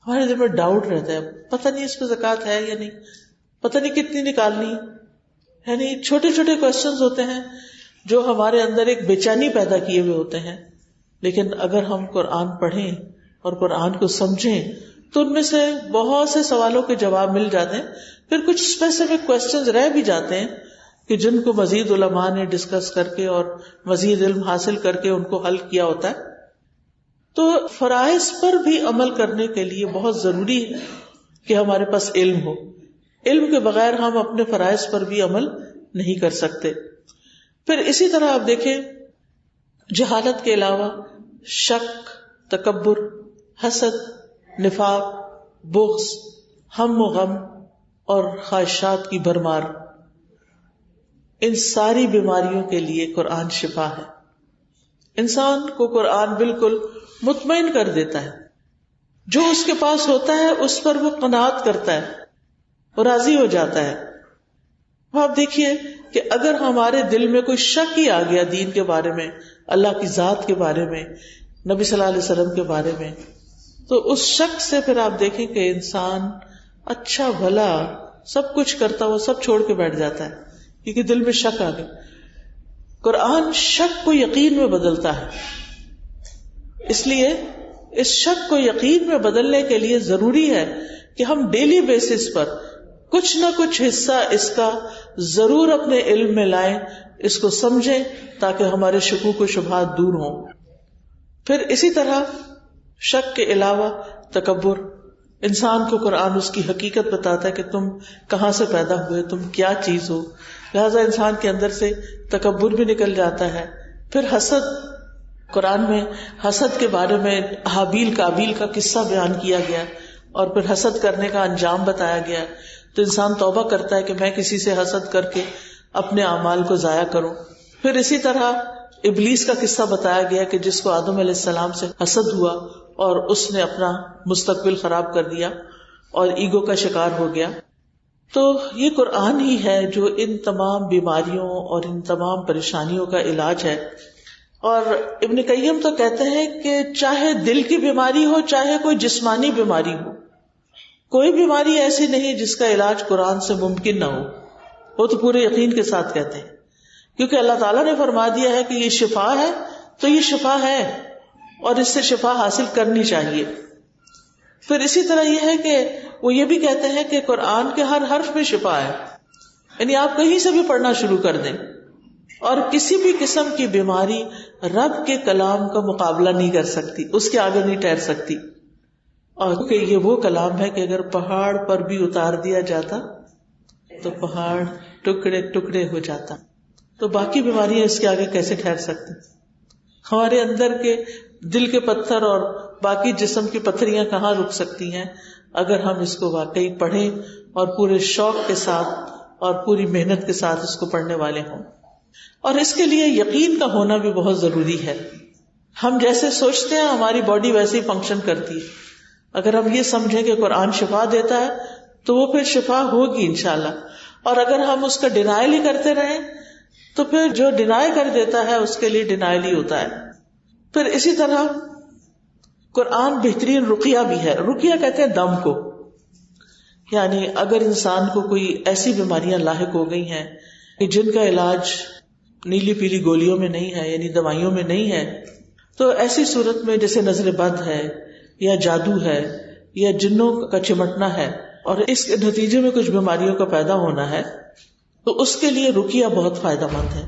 ہمارے دل میں ڈاؤٹ رہتا ہے، پتہ نہیں اس پہ زکوٰۃ ہے یا نہیں، پتہ نہیں کتنی نکالنی. یعنی چھوٹے چھوٹے کوشچنز ہوتے ہیں جو ہمارے اندر ایک بے چینی پیدا کیے ہوئے ہوتے ہیں. لیکن اگر ہم قرآن پڑھیں اور قرآن کو سمجھیں تو ان میں سے بہت سے سوالوں کے جواب مل جاتے ہیں. پھر کچھ اسپیسیفک کوشچنز رہ بھی جاتے ہیں کہ جن کو مزید علماء نے ڈسکس کر کے اور مزید علم حاصل کر کے ان کو حل کیا ہوتا ہے. تو فرائض پر بھی عمل کرنے کے لیے بہت ضروری ہے کہ ہمارے پاس علم ہو. علم کے بغیر ہم اپنے فرائض پر بھی عمل نہیں کر سکتے. پھر اسی طرح آپ دیکھیں، جہالت کے علاوہ شک، تکبر، حسد، نفاق، بغض، ہم و غم اور خواہشات کی بھرمار، ان ساری بیماریوں کے لیے قرآن شفا ہے. انسان کو قرآن بالکل مطمئن کر دیتا ہے، جو اس کے پاس ہوتا ہے اس پر وہ قناعت کرتا ہے، وہ راضی ہو جاتا ہے. آپ دیکھیے کہ اگر ہمارے دل میں کوئی شک ہی آ گیا دین کے بارے میں، اللہ کی ذات کے بارے میں، نبی صلی اللہ علیہ وسلم کے بارے میں، تو اس شک سے پھر آپ دیکھیں کہ انسان اچھا بھلا سب کچھ کرتا ہوا سب چھوڑ کے بیٹھ جاتا ہے، کیونکہ دل میں شک آ گیا. قرآن شک کو یقین میں بدلتا ہے. اس لیے اس شک کو یقین میں بدلنے کے لیے ضروری ہے کہ ہم ڈیلی بیسس پر کچھ نہ کچھ حصہ اس کا ضرور اپنے علم میں لائیں، اس کو سمجھیں تاکہ ہمارے شکوک و شبہات دور ہوں. پھر اسی طرح شک کے علاوہ تکبر، انسان کو قرآن اس کی حقیقت بتاتا ہے کہ تم کہاں سے پیدا ہوئے، تم کیا چیز ہو، لہذا انسان کے اندر سے تکبر بھی نکل جاتا ہے. پھر حسد، قرآن میں حسد کے بارے میں حابیل قابیل کا قصہ بیان کیا گیا اور پھر حسد کرنے کا انجام بتایا گیا. تو انسان توبہ کرتا ہے کہ میں کسی سے حسد کر کے اپنے اعمال کو ضائع کروں. پھر اسی طرح ابلیس کا قصہ بتایا گیا کہ جس کو آدم علیہ السلام سے حسد ہوا اور اس نے اپنا مستقبل خراب کر دیا اور ایگو کا شکار ہو گیا. تو یہ قرآن ہی ہے جو ان تمام بیماریوں اور ان تمام پریشانیوں کا علاج ہے. اور ابن قیم تو کہتے ہیں کہ چاہے دل کی بیماری ہو چاہے کوئی جسمانی بیماری ہو، کوئی بیماری ایسی نہیں جس کا علاج قرآن سے ممکن نہ ہو. وہ تو پورے یقین کے ساتھ کہتے ہیں، کیونکہ اللہ تعالیٰ نے فرما دیا ہے کہ یہ شفا ہے، تو یہ شفا ہے اور اس سے شفا حاصل کرنی چاہیے. پھر اسی طرح یہ ہے کہ وہ یہ بھی کہتے ہیں کہ قرآن کے ہر حرف میں شفا ہے. یعنی آپ کہیں سے بھی پڑھنا شروع کر دیں اور کسی بھی قسم کی بیماری رب کے کلام کا مقابلہ نہیں کر سکتی، اس کے آگے نہیں ٹھہر سکتی. اور کہ یہ وہ کلام ہے کہ اگر پہاڑ پر بھی اتار دیا جاتا تو پہاڑ ٹکڑے ٹکڑے ہو جاتا. تو باقی بیماریاں اس کے آگے کیسے ٹھہر سکتی؟ ہمارے اندر کے دل کے پتھر اور باقی جسم کی پتھریاں کہاں رک سکتی ہیں اگر ہم اس کو واقعی پڑھیں اور پورے شوق کے ساتھ اور پوری محنت کے ساتھ اس کو پڑھنے والے ہوں. اور اس کے لیے یقین کا ہونا بھی بہت ضروری ہے. ہم جیسے سوچتے ہیں ہماری باڈی ویسے ہی فنکشن کرتی ہے. اگر ہم یہ سمجھیں کہ قرآن شفا دیتا ہے تو وہ پھر شفا ہوگی انشاءاللہ. اور اگر ہم اس کا ڈینائل ہی کرتے رہیں تو پھر جو ڈینائی کر دیتا ہے اس کے لیے ڈینائل ہی ہوتا ہے. پھر اسی طرح قرآن بہترین رقیہ بھی ہے. رقیہ کہتے ہیں دم کو. یعنی اگر انسان کو کوئی ایسی بیماریاں لاحق ہو گئی ہیں کہ جن کا علاج نیلی پیلی گولیوں میں نہیں ہے یعنی دوائیوں میں نہیں ہے، تو ایسی صورت میں جیسے نظر بد ہے یا جادو ہے یا جنوں کا چمٹنا ہے اور اس کے نتیجے میں کچھ بیماریوں کا پیدا ہونا ہے، تو اس کے لیے رقیہ بہت فائدہ مند ہے.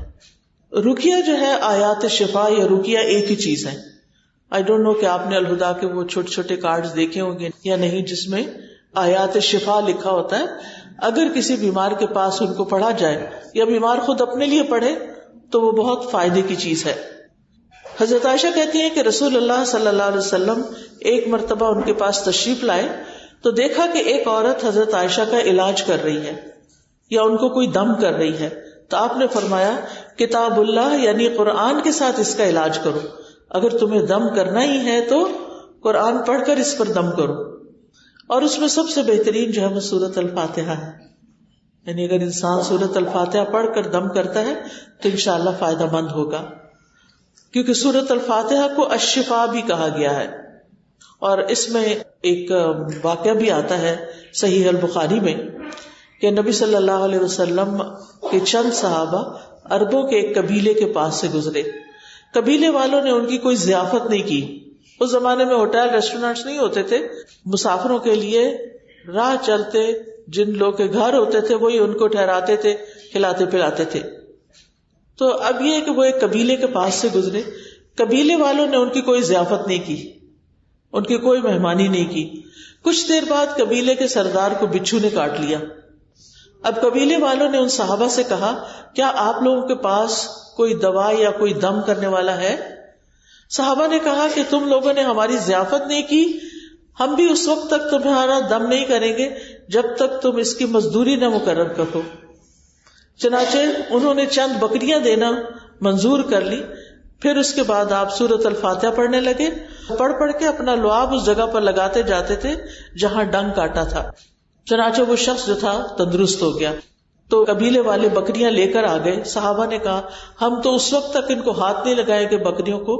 رقیہ جو ہے آیات شفا یا رقیہ ایک ہی چیز ہے. آئی ڈونٹ نو کہ آپ نے الہدا کے وہ چھوٹے چھوٹے کارڈز دیکھے ہوں گے یا نہیں جس میں آیات شفا لکھا ہوتا ہے. اگر کسی بیمار کے پاس ان کو پڑھا جائے یا بیمار خود اپنے لیے پڑھے تو وہ بہت فائدے کی چیز ہے. حضرت عائشہ کہتی ہیں کہ رسول اللہ صلی اللہ علیہ وسلم ایک مرتبہ ان کے پاس تشریف لائے تو دیکھا کہ ایک عورت حضرت عائشہ کا علاج کر رہی ہے یا ان کو کوئی دم کر رہی ہے. تو آپ نے فرمایا کتاب اللہ یعنی قرآن کے ساتھ اس کا علاج کرو. اگر تمہیں دم کرنا ہی ہے تو قرآن پڑھ کر اس پر دم کرو. اور اس میں سب سے بہترین جو ہے وہ سورۃ الفاتحہ ہے. یعنی اگر انسان سورۃ الفاتحہ پڑھ کر دم کرتا ہے تو انشاءاللہ فائدہ مند ہوگا، کیونکہ سورۃ الفاتحہ کو الشفا بھی کہا گیا ہے. اور اس میں ایک واقعہ بھی آتا ہے صحیح البخاری میں کہ نبی صلی اللہ علیہ وسلم کے چند صحابہ عربوں کے ایک قبیلے کے پاس سے گزرے. قبیلے والوں نے ان کی کوئی ضیافت نہیں کی. اس زمانے میں ہوٹل ریسٹورینٹس نہیں ہوتے تھے. مسافروں کے لیے راہ چلتے جن لوگ کے گھر ہوتے تھے وہی ان کو ٹھہراتے تھے، کھلاتے پلاتے تھے. تو اب یہ کہ وہ ایک قبیلے کے پاس سے گزرے، قبیلے والوں نے ان کی کوئی ضیافت نہیں کی، ان کی کوئی مہمانی نہیں کی. کچھ دیر بعد قبیلے کے سردار کو بچھو نے کاٹ لیا. اب قبیلے والوں نے ان صحابہ سے کہا کیا آپ لوگوں کے پاس کوئی دوا یا کوئی دم کرنے والا ہے؟ صحابہ نے کہا کہ تم لوگوں نے ہماری ضیافت نہیں کی، ہم بھی اس وقت تک تمہارا دم نہیں کریں گے جب تک تم اس کی مزدوری نہ مقرر کرو. چنانچہ انہوں نے چند بکریاں دینا منظور کر لی. پھر اس کے بعد آپ سورۃ الفاتحہ پڑھنے لگے. پڑھ کے اپنا لعاب اس جگہ پر لگاتے جاتے تھے جہاں ڈنگ کاٹا تھا. چنانچہ وہ شخص جو تھا تندرست ہو گیا. تو قبیلے والے بکریاں لے کر آ گئے. صحابہ نے کہا ہم تو اس وقت تک ان کو ہاتھ نہیں لگائیں گے بکریوں کو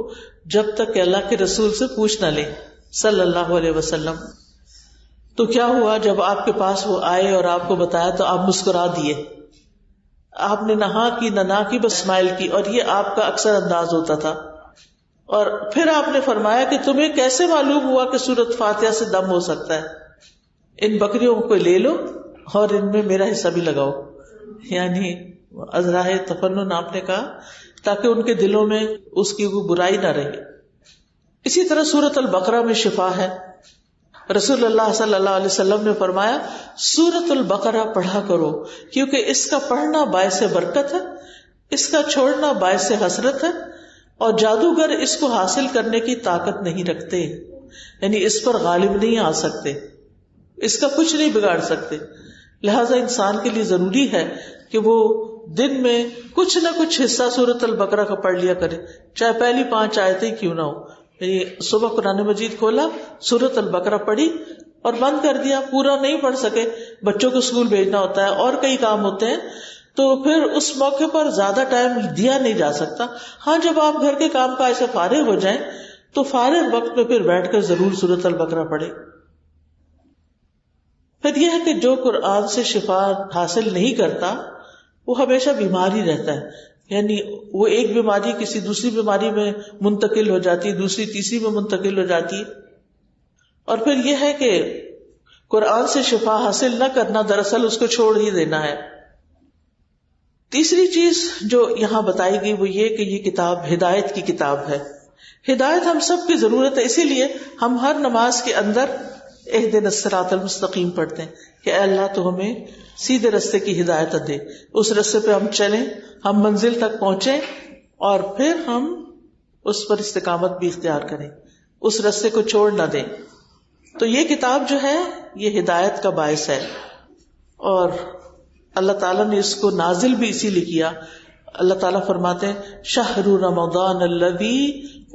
جب تک کہ اللہ کے رسول سے پوچھ نہ لیں صلی اللہ علیہ وسلم. تو کیا ہوا جب آپ کے پاس وہ آئے اور آپ کو بتایا تو آپ مسکرا دیے. آپ نے نہ ہاں کی نہ کی، بس اسمائل کی، اور یہ آپ کا اکثر انداز ہوتا تھا. اور پھر آپ نے فرمایا کہ تمہیں کیسے معلوم ہوا کہ سورۃ فاتحہ سے دم ہو سکتا ہے؟ ان بکریوں کو لے لو اور ان میں میرا حصہ بھی لگاؤ. یعنی ازراہ تفنن آپ نے کہا تاکہ ان کے دلوں میں اس کی وہ برائی نہ رہے. اسی طرح سورۃ البقرہ میں شفا ہے. رسول اللہ صلی اللہ علیہ وسلم نے فرمایا سورۃ البقرہ پڑھا کرو کیونکہ اس کا پڑھنا باعث برکت ہے، اس کا چھوڑنا باعث حسرت ہے، اور جادوگر اس کو حاصل کرنے کی طاقت نہیں رکھتے. یعنی اس پر غالب نہیں آ سکتے، اس کا کچھ نہیں بگاڑ سکتے. لہذا انسان کے لیے ضروری ہے کہ وہ دن میں کچھ نہ کچھ حصہ سورۃ البقرہ کا پڑھ لیا کرے، چاہے پہلی 5 آیتیں کیوں نہ ہو. یعنی صبح قرآن مجید کھولا، سورۃ البقرہ پڑھی اور بند کر دیا. پورا نہیں پڑھ سکے، بچوں کو اسکول بھیجنا ہوتا ہے اور کئی کام ہوتے ہیں، تو پھر اس موقع پر زیادہ ٹائم دیا نہیں جا سکتا. ہاں جب آپ گھر کے کام کاج سے فارغ ہو جائیں تو فارغ وقت میں پھر بیٹھ کر ضرور سورۃ البقرہ پڑھے. پھر یہ ہے کہ جو قرآن سے شفا حاصل نہیں کرتا وہ ہمیشہ بیمار ہی رہتا ہے. یعنی وہ ایک بیماری کسی دوسری بیماری میں منتقل ہو جاتی، دوسری تیسری میں منتقل ہو جاتی. اور پھر یہ ہے کہ قرآن سے شفا حاصل نہ کرنا دراصل اس کو چھوڑ ہی دینا ہے. تیسری چیز جو یہاں بتائی گئی وہ یہ کہ یہ کتاب ہدایت کی کتاب ہے. ہدایت ہم سب کی ضرورت ہے، اسی لیے ہم ہر نماز کے اندر اہدنا الصراط المستقیم پڑھتے ہیں کہ اے اللہ تو ہمیں سیدھے راستے کی ہدایت دے، اس راستے پہ ہم چلیں، ہم منزل تک پہنچیں اور پھر ہم اس پر استقامت بھی اختیار کریں، اس راستے کو چھوڑ نہ دیں. تو یہ کتاب جو ہے یہ ہدایت کا باعث ہے، اور اللہ تعالیٰ نے اس کو نازل بھی اسی لیے کیا. اللہ تعالیٰ فرماتے ہیں شہر رمضان الذی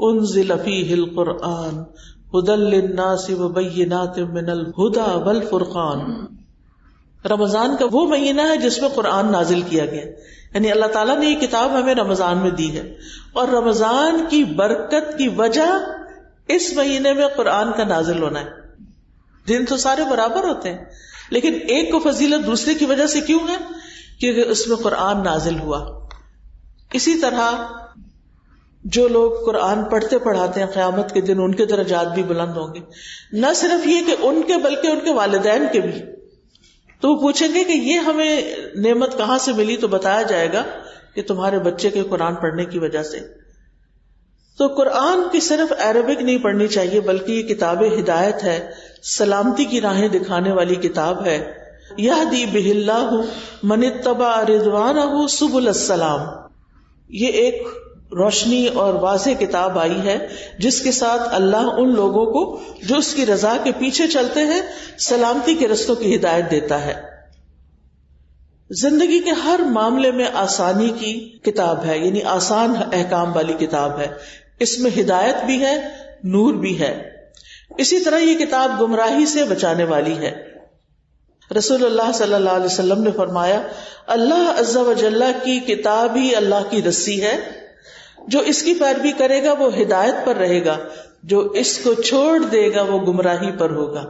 انزل فیہ القرآن ھدی للناس وبینات من الھدی والفرقان. رمضان کا وہ مہینہ ہے جس میں قرآن نازل کیا گیا، یعنی اللہ تعالیٰ نے یہ کتاب ہمیں رمضان میں دی ہے، اور رمضان کی برکت کی وجہ اس مہینے میں قرآن کا نازل ہونا ہے. دن تو سارے برابر ہوتے ہیں لیکن ایک کو فضیلت دوسرے کی وجہ سے کیوں ہے؟ کیونکہ اس میں قرآن نازل ہوا. اسی طرح جو لوگ قرآن پڑھتے پڑھاتے ہیں قیامت کے دن ان کے درجات بھی بلند ہوں گے. نہ صرف یہ کہ ان کے بلکہ ان کے والدین کے بھی. تو وہ پوچھیں گے کہ یہ ہمیں نعمت کہاں سے ملی؟ تو بتایا جائے گا کہ تمہارے بچے کے قرآن پڑھنے کی وجہ سے. تو قرآن کی صرف عربک نہیں پڑھنی چاہیے بلکہ یہ کتاب ہدایت ہے، سلامتی کی راہیں دکھانے والی کتاب ہے. یہدی بہ اللہ من اتبع رضوانہ سبل السلام. یہ ایک روشنی اور واضح کتاب آئی ہے جس کے ساتھ اللہ ان لوگوں کو جو اس کی رضا کے پیچھے چلتے ہیں سلامتی کے رستوں کی ہدایت دیتا ہے. زندگی کے ہر معاملے میں آسانی کی کتاب ہے، یعنی آسان احکام والی کتاب ہے. اس میں ہدایت بھی ہے، نور بھی ہے. اسی طرح یہ کتاب گمراہی سے بچانے والی ہے. رسول اللہ صلی اللہ علیہ وسلم نے فرمایا اللہ عز و جل کی کتاب ہی اللہ کی رسی ہے، جو اس کی پیروی کرے گا وہ ہدایت پر رہے گا، جو اس کو چھوڑ دے گا وہ گمراہی پر ہوگا.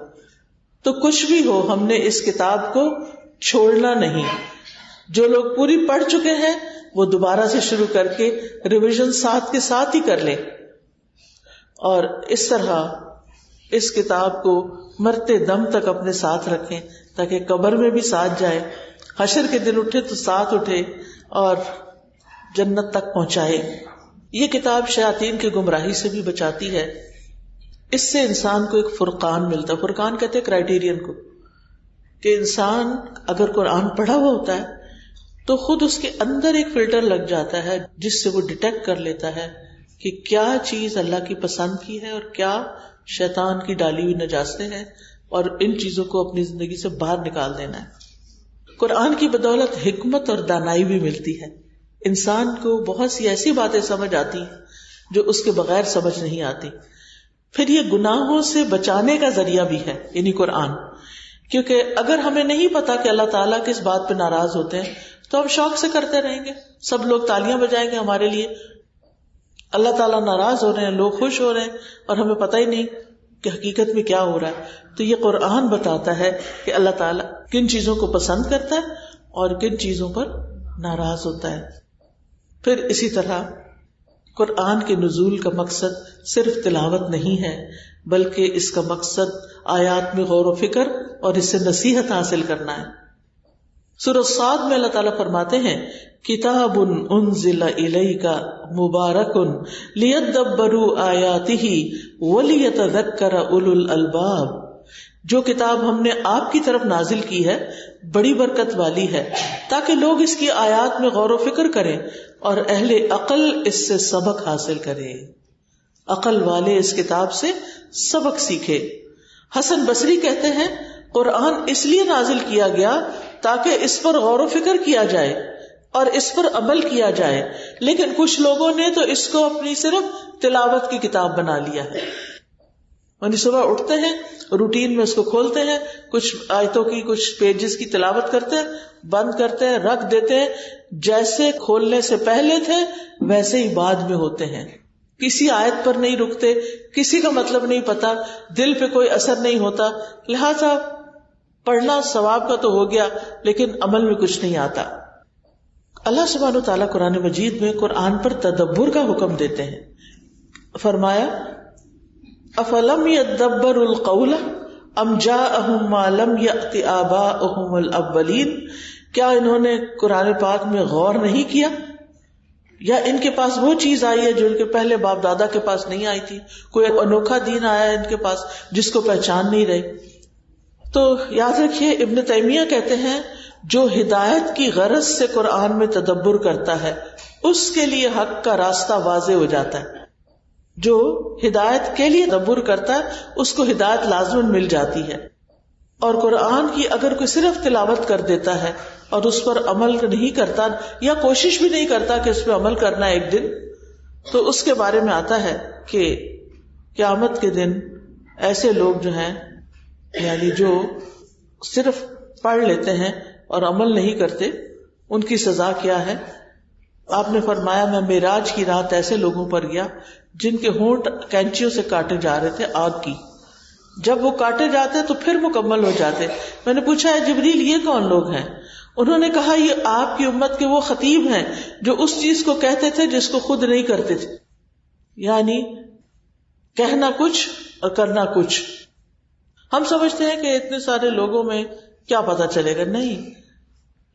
تو کچھ بھی ہو ہم نے اس کتاب کو چھوڑنا نہیں. جو لوگ پوری پڑھ چکے ہیں وہ دوبارہ سے شروع کر کے ریویژن ساتھ کے ساتھ ہی کر لیں، اور اس طرح اس کتاب کو مرتے دم تک اپنے ساتھ رکھیں تاکہ قبر میں بھی ساتھ جائے، حشر کے دن اٹھے تو ساتھ اٹھے اور جنت تک پہنچائے. یہ کتاب شیاطین کی گمراہی سے بھی بچاتی ہے. اس سے انسان کو ایک فرقان ملتا ہے. فرقان کہتے ہیں کرائیٹیرین کو، کہ انسان اگر قرآن پڑھا ہوا ہوتا ہے تو خود اس کے اندر ایک فلٹر لگ جاتا ہے جس سے وہ ڈیٹیکٹ کر لیتا ہے کہ کیا چیز اللہ کی پسند کی ہے اور کیا شیطان کی ڈالی ہوئی نجاستیں ہیں، اور ان چیزوں کو اپنی زندگی سے باہر نکال دینا ہے. قرآن کی بدولت حکمت اور دانائی بھی ملتی ہے. انسان کو بہت سی ایسی باتیں سمجھ آتی ہیں جو اس کے بغیر سمجھ نہیں آتی. پھر یہ گناہوں سے بچانے کا ذریعہ بھی ہے، یعنی قرآن. کیونکہ اگر ہمیں نہیں پتا کہ اللہ تعالیٰ کس بات پہ ناراض ہوتے ہیں تو ہم شوق سے کرتے رہیں گے، سب لوگ تالیاں بجائیں گے ہمارے لیے. اللہ تعالیٰ ناراض ہو رہے ہیں، لوگ خوش ہو رہے ہیں، اور ہمیں پتہ ہی نہیں کہ حقیقت میں کیا ہو رہا ہے. تو یہ قرآن بتاتا ہے کہ اللہ تعالیٰ کن چیزوں کو پسند کرتا ہے اور کن چیزوں پر ناراض ہوتا ہے. پھر اسی طرح قرآن کے نزول کا مقصد صرف تلاوت نہیں ہے بلکہ اس کا مقصد آیات میں غور و فکر اور اس سے نصیحت حاصل کرنا ہے. سورہ صاد میں اللہ تعالیٰ فرماتے ہیں کتاب انزل الیک مبارک لیدبروا آیاتہ ولیتذکر اولو الالباب. جو کتاب ہم نے آپ کی طرف نازل کی ہے بڑی برکت والی ہے تاکہ لوگ اس کی آیات میں غور و فکر کریں اور اہل عقل اس سے سبق حاصل کریں. عقل والے اس کتاب سے سبق سیکھے. حسن بصری کہتے ہیں قرآن اس لیے نازل کیا گیا تاکہ اس پر غور و فکر کیا جائے اور اس پر عمل کیا جائے، لیکن کچھ لوگوں نے تو اس کو اپنی صرف تلاوت کی کتاب بنا لیا ہے. یعنی صبح اٹھتے ہیں روٹین میں اس کو کھولتے ہیں، کچھ آیتوں کی کچھ پیجز کی تلاوت کرتے ہیں، بند کرتے ہیں، رکھ دیتے ہیں. جیسے کھولنے سے پہلے تھے ویسے ہی بعد میں ہوتے ہیں. کسی آیت پر نہیں رکتے، کسی کا مطلب نہیں پتا، دل پہ کوئی اثر نہیں ہوتا. لہذا پڑھنا ثواب کا تو ہو گیا لیکن عمل میں کچھ نہیں آتا. اللہ سبحانہ وتعالیٰ قرآن مجید میں قرآن پر تدبر کا حکم دیتے ہیں. فرمایا افلم یدبروا القول ام جاءہم ما لم یأت آباؤہم الاولین. کیا انہوں نے قرآن پاک میں غور نہیں کیا، یا ان کے پاس وہ چیز آئی ہے جو ان کے پہلے باپ دادا کے پاس نہیں آئی تھی؟ کوئی انوکھا دین آیا ہے ان کے پاس جس کو پہچان نہیں رہے. تو یاد رکھیے ابن تیمیہ کہتے ہیں جو ہدایت کی غرض سے قرآن میں تدبر کرتا ہے اس کے لیے حق کا راستہ واضح ہو جاتا ہے. جو ہدایت کے لیے تدبر کرتا ہے اس کو ہدایت لازماً مل جاتی ہے. اور قرآن کی اگر کوئی صرف تلاوت کر دیتا ہے اور اس پر عمل نہیں کرتا یا کوشش بھی نہیں کرتا کہ اس پہ عمل کرنا ایک دن، تو اس کے بارے میں آتا ہے کہ قیامت کے دن ایسے لوگ جو ہیں یعنی جو صرف پڑھ لیتے ہیں اور عمل نہیں کرتے ان کی سزا کیا ہے. آپ نے فرمایا میں معراج کی رات ایسے لوگوں پر گیا جن کے ہونٹ کینچیوں سے کاٹے جا رہے تھے آگ کی. جب وہ کاٹے جاتے تو پھر مکمل ہو جاتے. میں نے پوچھا ہے جبریل یہ کون لوگ ہیں؟ انہوں نے کہا یہ آپ کی امت کے وہ خطیب ہیں جو اس چیز کو کہتے تھے جس کو خود نہیں کرتے تھے. یعنی کہنا کچھ اور کرنا کچھ. ہم سمجھتے ہیں کہ اتنے سارے لوگوں میں کیا پتا چلے گا. نہیں،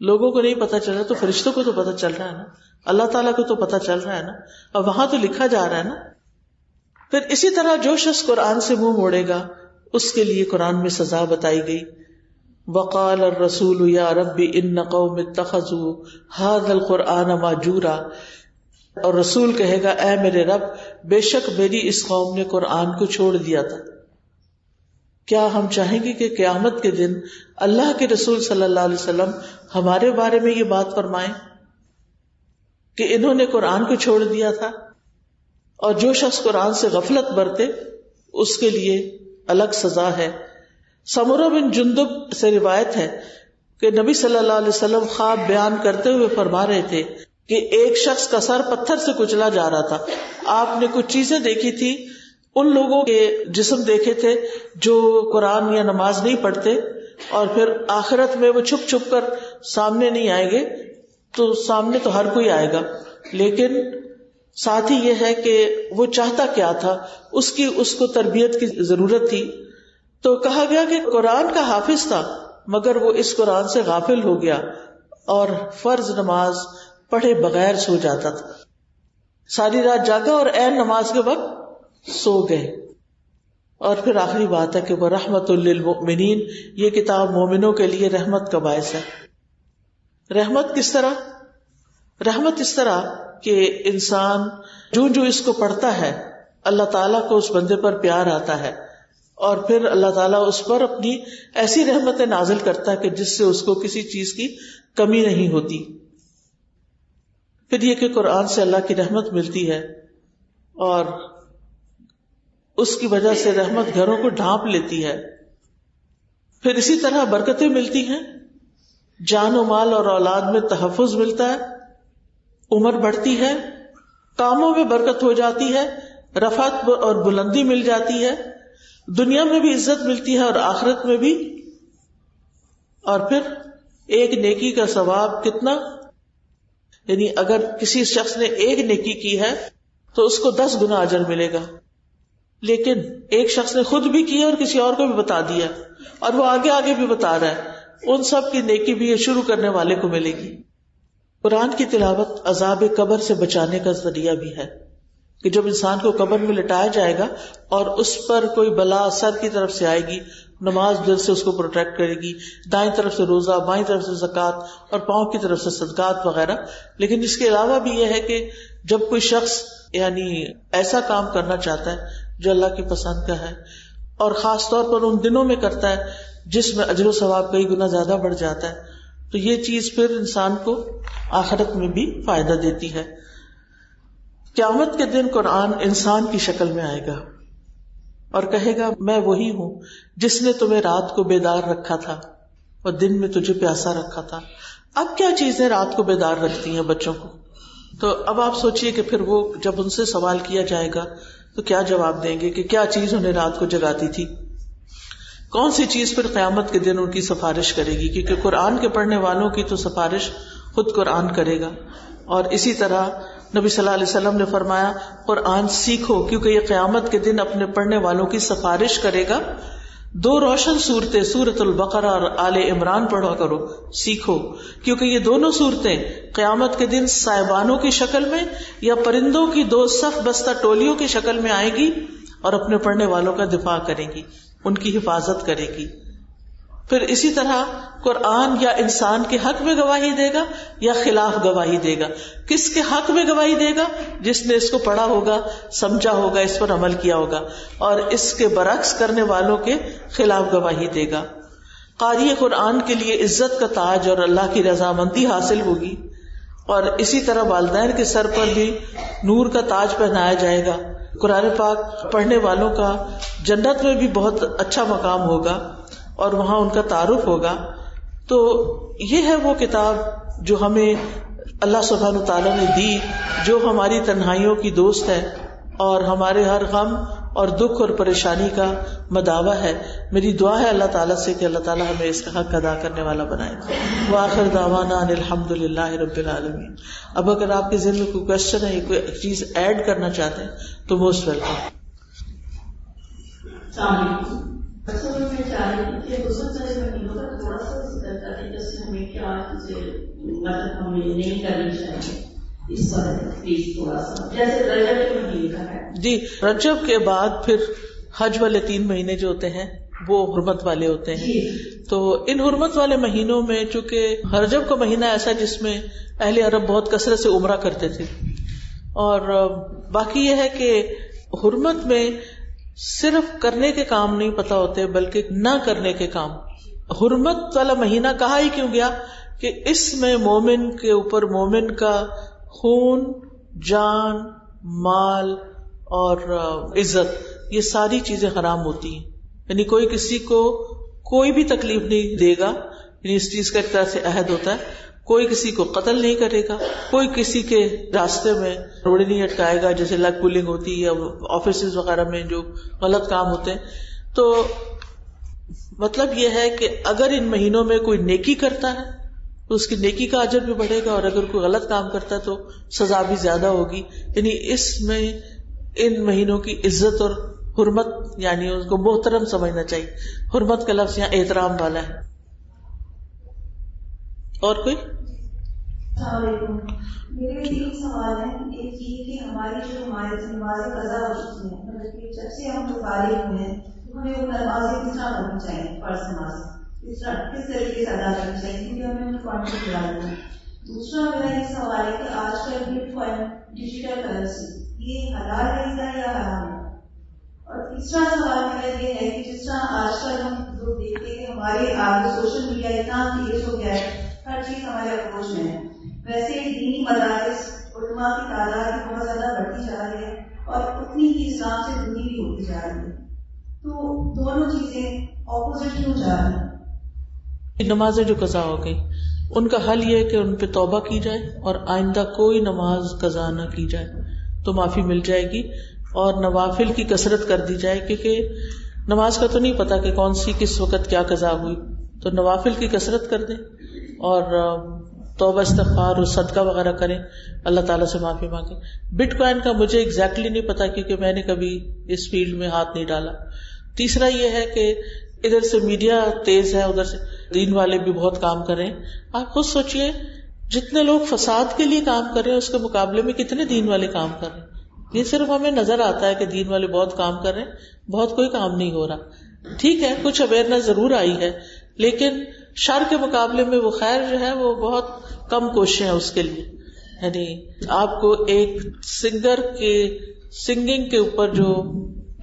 لوگوں کو نہیں پتا چل رہا تو فرشتوں کو تو پتا چل رہا ہے نا، اللہ تعالیٰ کو تو پتا چل رہا ہے نا، اور وہاں تو لکھا جا رہا ہے نا. پھر اسی طرح جو شخص قرآن سے منہ موڑے گا اس کے لیے قرآن میں سزا بتائی گئی. وقال الرسول یا رب ان قوم اتخذوا هذا القرآن مہجورا. اور رسول کہے گا اے میرے رب بے شک میری اس قوم نے قرآن کو چھوڑ دیا تھا. کیا ہم چاہیں گے کہ قیامت کے دن اللہ کے رسول صلی اللہ علیہ وسلم ہمارے بارے میں یہ بات فرمائیں کہ انہوں نے قرآن کو چھوڑ دیا تھا؟ اور جو شخص قرآن سے غفلت برتے اس کے لیے الگ سزا ہے. سمرہ بن جندب سے روایت ہے کہ نبی صلی اللہ علیہ وسلم خواب بیان کرتے ہوئے فرما رہے تھے کہ ایک شخص کا سر پتھر سے کچلا جا رہا تھا. آپ نے کچھ چیزیں دیکھی تھی، ان لوگوں کے جسم دیکھے تھے جو قرآن یا نماز نہیں پڑھتے اور پھر آخرت میں وہ چھپ چھپ کر سامنے نہیں آئیں گے. تو سامنے تو ہر کوئی آئے گا، لیکن ساتھ ہی یہ ہے کہ وہ چاہتا کیا تھا، اس کو تربیت کی ضرورت تھی. تو کہا گیا کہ قرآن کا حافظ تھا مگر وہ اس قرآن سے غافل ہو گیا اور فرض نماز پڑھے بغیر سو جاتا تھا. ساری رات جاگا اور عین نماز کے وقت سو گئے. اور پھر آخری بات ہے کہ وہ رحمت للمؤمنین، یہ کتاب مومنوں کے لیے رحمت کا باعث ہے. رحمت کس طرح؟ رحمت اس طرح کہ انسان جو اس کو پڑھتا ہے اللہ تعالیٰ کو اس بندے پر پیار آتا ہے اور پھر اللہ تعالیٰ اس پر اپنی ایسی رحمتیں نازل کرتا ہے کہ جس سے اس کو کسی چیز کی کمی نہیں ہوتی. پھر یہ کہ قرآن سے اللہ کی رحمت ملتی ہے اور اس کی وجہ سے رحمت گھروں کو ڈھانپ لیتی ہے. پھر اسی طرح برکتیں ملتی ہیں، جان و مال اور اولاد میں تحفظ ملتا ہے، عمر بڑھتی ہے، کاموں میں برکت ہو جاتی ہے، رفعت اور بلندی مل جاتی ہے، دنیا میں بھی عزت ملتی ہے اور آخرت میں بھی. اور پھر ایک نیکی کا ثواب کتنا، یعنی اگر کسی شخص نے ایک نیکی کی ہے تو اس کو 10 گنا اجر ملے گا. لیکن ایک شخص نے خود بھی کی اور کسی اور کو بھی بتا دیا اور وہ آگے آگے بھی بتا رہا ہے، ان سب کی نیکی بھی یہ شروع کرنے والے کو ملے گی. قرآن کی تلاوت عذاب قبر سے بچانے کا ذریعہ بھی ہے کہ جب انسان کو قبر میں لٹایا جائے گا اور اس پر کوئی بلا سر کی طرف سے آئے گی، نماز دل سے اس کو پروٹیکٹ کرے گی، دائیں طرف سے روزہ، بائیں طرف سے زکوٰۃ اور پاؤں کی طرف سے صدقات وغیرہ. لیکن اس کے علاوہ بھی یہ ہے کہ جب کوئی شخص یعنی ایسا کام کرنا چاہتا ہے جو اللہ کی پسند کا ہے اور خاص طور پر ان دنوں میں کرتا ہے جس میں اجر و ثواب کئی گنا زیادہ بڑھ جاتا ہے، تو یہ چیز پھر انسان کو آخرت میں بھی فائدہ دیتی ہے. قیامت کے دن قرآن انسان کی شکل میں آئے گا اور کہے گا میں وہی ہوں جس نے تمہیں رات کو بیدار رکھا تھا اور دن میں تجھے پیاسا رکھا تھا. اب کیا چیزیں رات کو بیدار رکھتی ہیں بچوں کو؟ تو اب آپ سوچئے کہ پھر وہ جب ان سے سوال کیا جائے گا تو کیا جواب دیں گے کہ کیا چیز انہیں رات کو جگاتی تھی؟ کون سی چیز پھر قیامت کے دن ان کی سفارش کرے گی؟ کیونکہ قرآن کے پڑھنے والوں کی تو سفارش خود قرآن کرے گا. اور اسی طرح نبی صلی اللہ علیہ وسلم نے فرمایا قرآن سیکھو کیونکہ یہ قیامت کے دن اپنے پڑھنے والوں کی سفارش کرے گا. 2 روشن صورتیں سورۃ البقرہ اور آل عمران پڑھا کرو، سیکھو، کیونکہ یہ دونوں صورتیں قیامت کے دن سائبانوں کی شکل میں یا پرندوں کی 2 صف بستہ ٹولیوں کی شکل میں آئے گی اور اپنے پڑھنے والوں کا دفاع کرے گی، ان کی حفاظت کرے گی. پھر اسی طرح قرآن یا انسان کے حق میں گواہی دے گا یا خلاف گواہی دے گا. کس کے حق میں گواہی دے گا؟ جس نے اس کو پڑھا ہوگا، سمجھا ہوگا، اس پر عمل کیا ہوگا، اور اس کے برعکس کرنے والوں کے خلاف گواہی دے گا. قاری قرآن کے لیے عزت کا تاج اور اللہ کی رضامندی حاصل ہوگی، اور اسی طرح والدین کے سر پر بھی نور کا تاج پہنایا جائے گا. قرآن پاک پڑھنے والوں کا جنت میں بھی بہت اچھا مقام ہوگا اور وہاں ان کا تعارف ہوگا. تو یہ ہے وہ کتاب جو ہمیں اللہ سبحانہ تعالیٰ نے دی، جو ہماری تنہائیوں کی دوست ہے اور ہمارے ہر غم اور دکھ اور پریشانی کا مداوا ہے. میری دعا ہے اللہ تعالیٰ سے کہ اللہ تعالیٰ ہمیں اس کا حق ادا کرنے والا بنائے. وآخر دعوانا ان الحمد للہ رب العالمین. اب اگر آپ کے ذہن میں کوئی کوشچن ہے یا کوئی چیز ایڈ کرنا چاہتے ہیں تو موسٹ ویلکم. جی، رجب کے بعد پھر حج والے 3 مہینے جو ہوتے ہیں وہ حرمت والے ہوتے ہیں. تو ان حرمت والے مہینوں میں چونکہ رجب کا مہینہ ایسا جس میں اہل عرب بہت کثرت سے عمرہ کرتے تھے، اور باقی یہ ہے کہ حرمت میں صرف کرنے کے کام نہیں پتہ ہوتے بلکہ نہ کرنے کے کام. حرمت والا مہینہ کہا ہی کیوں گیا کہ اس میں مومن کے اوپر مومن کا خون، جان، مال اور عزت، یہ ساری چیزیں حرام ہوتی ہیں. یعنی کوئی کسی کو کوئی بھی تکلیف نہیں دے گا، یعنی اس چیز کا ایک طرح سے عہد ہوتا ہے. کوئی کسی کو قتل نہیں کرے گا، کوئی کسی کے راستے میں روڑے نہیں اٹکائے گا جیسے لیگ پولنگ ہوتی ہے یا آفیسز وغیرہ میں جو غلط کام ہوتے ہیں. تو مطلب یہ ہے کہ اگر ان مہینوں میں کوئی نیکی کرتا ہے تو اس کی نیکی کا اجر بھی بڑھے گا، اور اگر کوئی غلط کام کرتا ہے تو سزا بھی زیادہ ہوگی. یعنی اس میں ان مہینوں کی عزت اور حرمت، یعنی اس کو محترم سمجھنا چاہیے. حرمت کا لفظ یہاں احترام والا ہے. اور کوئی؟ السلام علیکم. میرے 3 سوال ہیں. ایک یہ کہ ہماری جو نمازیں قضا ہو چکی ہیں، مطلب کہ جب سے ہم فارغ ہوئے ہیں تو ہمیں وہ نمازیں کس طرح پڑھنی چاہیے، فرض نماز کس طریقے سے ادا کرنی چاہیے، کیونکہ ہمیں ان کو کانٹیکٹ کرا دیا. دوسرا میرا یہ سوال ہے کہ آج کل بٹ کوائن ڈیجیٹل کرنسی یہ حلال ہے یا حرام ہے؟ اور تیسرا سوال میرا یہ ہے کہ جس طرح آج کل ہم لوگ دیکھتے ہیں کہ ہمارے آگے سوشل میڈیا اتنا تیز ہو گیا ہے، ہر چیز ہمارے اپروچ میں ہے، ویسے دینی مدارس علماء کی تعداد بھی بہت زیادہ بڑھتی جا رہی ہے اور اتنی ہی اسلام سے دوری بھی ہوتی جا رہی ہے. تو دونوں چیزیں اپوزٹ کیوں جا رہی ہیں؟ نمازیں جو قضا ہو گئی ان کا حل یہ ہے کہ ان پہ توبہ کی جائے اور آئندہ کوئی نماز قضا نہ کی جائے تو معافی مل جائے گی، اور نوافل کی کثرت کر دی جائے، کیونکہ نماز کا تو نہیں پتا کہ کون سی کس وقت کیا قضا ہوئی. تو نوافل کی کثرت کر دیں اور توبہ استغفار اور صدقہ وغیرہ کریں، اللہ تعالیٰ سے معافی مانگیں. بٹ کوائن کا مجھے ایگزیکٹلی نہیں پتا کیونکہ میں نے کبھی اس فیلڈ میں ہاتھ نہیں ڈالا. تیسرا یہ ہے کہ ادھر سے میڈیا تیز ہے، ادھر سے دین والے بھی بہت کام کر رہے ہیں. آپ خود سوچئے جتنے لوگ فساد کے لیے کام کر رہے ہیں اس کے مقابلے میں کتنے دین والے کام کر رہے ہیں. یہ صرف ہمیں نظر آتا ہے کہ دین والے بہت کام کر رہے ہیں، بہت کوئی کام نہیں ہو رہا. ٹھیک ہے، کچھ اویئرنیس ضرور آئی ہے، لیکن شر کے مقابلے میں وہ خیر جو ہے وہ بہت کم کوششیں ہیں اس کے لیے. یعنی آپ کو ایک سنگر کے سنگنگ کے اوپر جو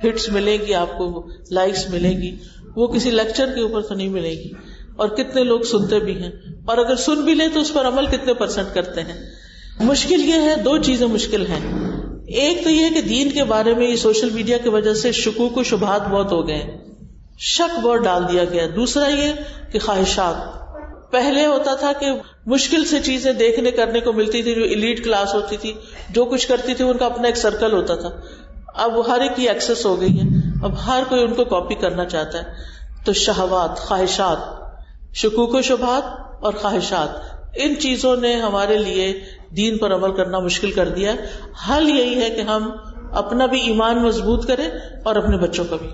ہٹس ملیں گی، آپ کو لائکس ملیں گی، وہ کسی لیکچر کے اوپر تو نہیں ملے گی. اور کتنے لوگ سنتے بھی ہیں، اور اگر سن بھی لیں تو اس پر عمل کتنے % کرتے ہیں. مشکل یہ ہے، 2 چیزیں مشکل ہیں. ایک تو یہ کہ دین کے بارے میں یہ سوشل میڈیا کی وجہ سے شکوک و شبہات بہت ہو گئے ہیں، شک بہت ڈال دیا گیا. دوسرا یہ کہ خواہشات، پہلے ہوتا تھا کہ مشکل سے چیزیں دیکھنے کرنے کو ملتی تھی، جو ایلیٹ کلاس ہوتی تھی جو کچھ کرتی تھی ان کا اپنا ایک سرکل ہوتا تھا. اب ہر ایک کی ایکسس ہو گئی ہے، اب ہر کوئی ان کو کاپی کرنا چاہتا ہے. تو شہوات، خواہشات، شکوک و شبہات اور خواہشات، ان چیزوں نے ہمارے لیے دین پر عمل کرنا مشکل کر دیا. حل یہی ہے کہ ہم اپنا بھی ایمان مضبوط کریں اور اپنے بچوں کا بھی.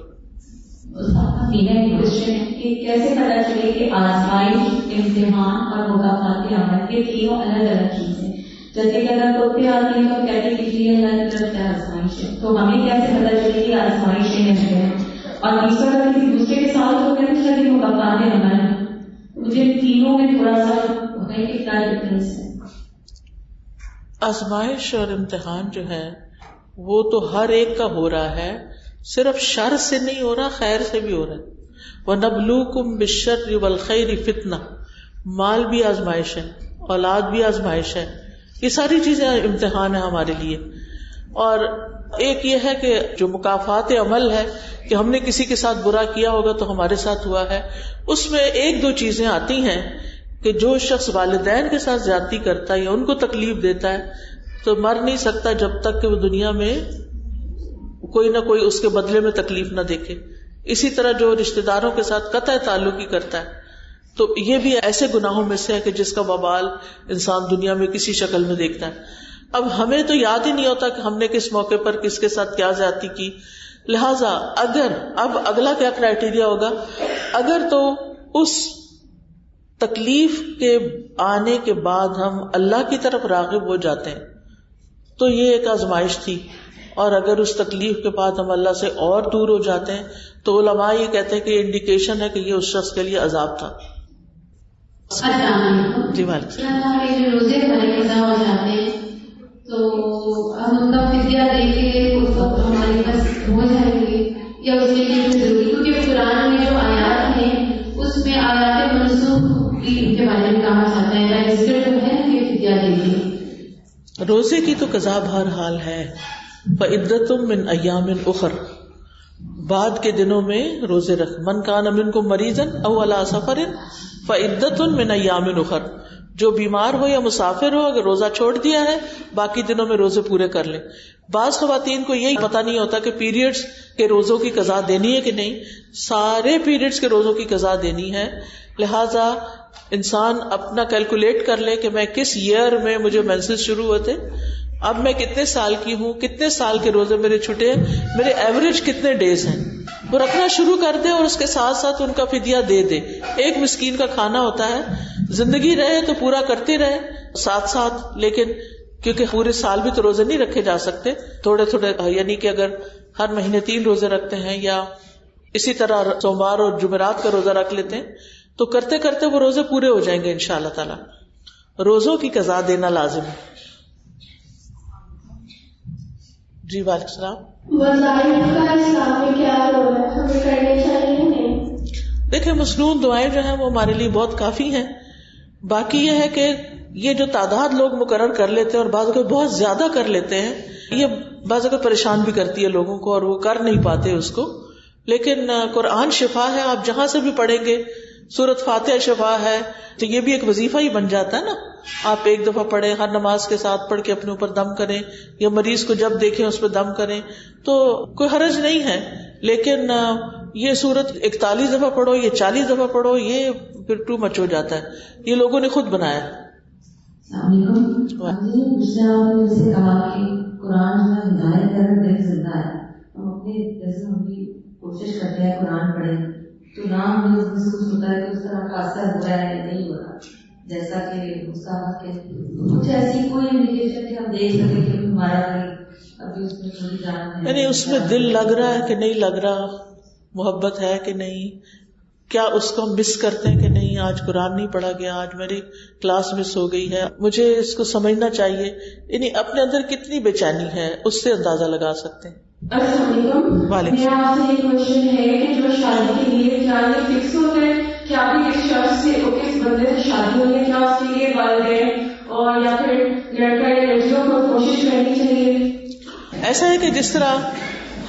میرا ایک کوشچن ہے کہ کیسے پتا چلے کہ آزمائش، امتحان اور مقامات عمل کے تینوں الگ الگ چیزیں؟ جیسے کہ اگر خود پہ آتی ہے تو کہتے ہیں کہ اللہ کی طرف سے آزمائش ہے، تو ہمیں کیسے پتا چلے کہ آزمائش ہے؟ اور تیسرا اگر کسی دوسرے کے ساتھ تو کہتے ہیں کہ مقامات عمل میں تھوڑا سا ہے کہ کیا ڈفرینس ہے؟ آزمائش اور امتحان جو ہے وہ تو ہر ایک کا ہو رہا ہے، صرف شر سے نہیں ہو رہا، خیر سے بھی ہو رہا ہے. وَنَبْلُوكُمْ بِالشَّرِّ وَالْخَيْرِ فِتْنَةً، مال بھی آزمائش ہے، اولاد بھی آزمائش ہے، یہ ساری چیزیں امتحان ہے ہمارے لیے. اور ایک یہ ہے کہ جو مکافات عمل ہے کہ ہم نے کسی کے ساتھ برا کیا ہوگا تو ہمارے ساتھ ہوا ہے، اس میں ایک دو چیزیں آتی ہیں کہ جو شخص والدین کے ساتھ زیادتی کرتا ہے یا ان کو تکلیف دیتا ہے تو مر نہیں سکتا جب تک کہ وہ دنیا میں کوئی نہ کوئی اس کے بدلے میں تکلیف نہ دیکھے. اسی طرح جو رشتہ داروں کے ساتھ قطع تعلق ہی کرتا ہے تو یہ بھی ایسے گناہوں میں سے ہے کہ جس کا وبال انسان دنیا میں کسی شکل میں دیکھتا ہے. اب ہمیں تو یاد ہی نہیں ہوتا کہ ہم نے کس موقع پر کس کے ساتھ کیا زیادتی کی. لہذا اگر اب اگلا کیا کرائیٹیریا ہوگا، اگر تو اس تکلیف کے آنے کے بعد ہم اللہ کی طرف راغب ہو جاتے ہیں تو یہ ایک آزمائش تھی، اور اگر اس تکلیف کے بعد ہم اللہ سے اور دور ہو جاتے ہیں تو علماء یہ کہتے ہیں کہ یہ انڈیکیشن ہے کہ یہ اس شخص کے لیے عذاب تھا. جی جو روزے قضا ہو جاتے ہیں تو ہم ان کا فدیہ دے کے اس وقت ہمارے پاس ہو جائیں گے یا اس کے لیے ضروری، کیونکہ قرآن میں جو آیات ہیں اس میں آیات منسوخ کے بارے میں کہا جاتا ہے رجسٹر جو ہے کہ فدیہ دیجیے. روزے کی تو قضا بہرحال ہے. فعدۃ من ایام اخر، بعد کے دنوں میں روزے رکھ. من کان منکم مریضا او علی سفر فعدۃ من ایام اخر، جو بیمار ہو یا مسافر ہو اگر روزہ چھوڑ دیا ہے باقی دنوں میں روزے پورے کر لیں. بعض خواتین کو یہی پتہ نہیں ہوتا کہ پیریڈز کے روزوں کی قضا دینی ہے کہ نہیں. سارے پیریڈز کے روزوں کی قضا دینی ہے. لہذا انسان اپنا کیلکولیٹ کر لے کہ میں کس ایئر میں مجھے مینسز شروع ہوتے، اب میں کتنے سال کی ہوں، کتنے سال کے روزے میرے چھٹے ہیں، میرے ایوریج کتنے ڈیز ہیں، وہ رکھنا شروع کر دے اور اس کے ساتھ ساتھ ان کا فدیہ دے دے. ایک مسکین کا کھانا ہوتا ہے، زندگی رہے تو پورا کرتے رہے ساتھ ساتھ، لیکن کیونکہ پورے سال بھی تو روزے نہیں رکھے جا سکتے، تھوڑے تھوڑے، یعنی کہ اگر ہر مہینے 3 روزے رکھتے ہیں یا اسی طرح سوموار اور جمعرات کا روزہ رکھ لیتے ہیں تو کرتے کرتے وہ روزے پورے ہو جائیں گے انشاءاللہ تعالی. روزوں کی قضا دینا لازم ہے. جی وعلیکم السلام. وظائف کا اسلام میں کیا رول ہے، ہمیں کرنے چاہیے نہیں؟ دیکھیں مصنون دعائیں جو ہیں وہ ہمارے لیے بہت کافی ہیں. باقی یہ ہے کہ یہ جو تعداد لوگ مقرر کر لیتے ہیں اور بعض اگر بہت زیادہ کر لیتے ہیں، یہ بعض اگر پریشان بھی کرتی ہے لوگوں کو اور وہ کر نہیں پاتے اس کو. لیکن قرآن شفا ہے، آپ جہاں سے بھی پڑھیں گے. سورۃ فاتحہ شفا ہے تو یہ بھی ایک وظیفہ ہی بن جاتا ہے نا. آپ ایک دفعہ پڑھیں، ہر نماز کے ساتھ پڑھ کے اپنے اوپر دم کریں یا مریض کو جب دیکھیں اس پہ دم کریں تو کوئی حرج نہیں ہے. لیکن یہ سورت 41 دفعہ پڑھو، یہ 40 دفعہ پڑھو، یہ پھر ٹو مچ ہو جاتا ہے. یہ لوگوں نے خود بنایا. کہا کہ قرآن جو ہے ہدایت کرنے دل زندہ ہے، ہم اپنے جیسے ہم بھی کوشش کرتے ہیں قرآن پڑھیں تو نام بھی محسوس ہوتا ہے کہ اس طرح کا اثر ہو رہا ہے نہیں ہو رہا جیسا کہ مستحق ہے. کچھ ایسی کوئی انڈیکیشن کہ ہم دیکھ سکیں کہ ہمارا ابھی اس میں تھوڑی جان ہے، یعنی اس میں دل لگ رہا ہے کہ نہیں لگ رہا، محبت ہے کہ نہیں، کیا اس کو ہم مس کرتے ہیں کہ نہیں، آج قرآن نہیں پڑھا گیا، آج میری کلاس مس ہو گئی ہے، مجھے اس کو سمجھنا چاہیے. یعنی اپنے اندر کتنی بے چینی ہے اس سے اندازہ لگا سکتے ہیں. السلام علیکم. میرا آپ سے یہ کوشچن ہے کہ جو شادی کے لیے کیا یہ فکس ہوتا ہے کہ آپ کس شخص سے اور کس بندے سے شادی ہونی ہے، کیا اس کے لیے والدین اور یا پھر لڑکا یا لڑکیوں کو کوشش کرنی چاہیے؟ ایسا ہے کہ جس طرح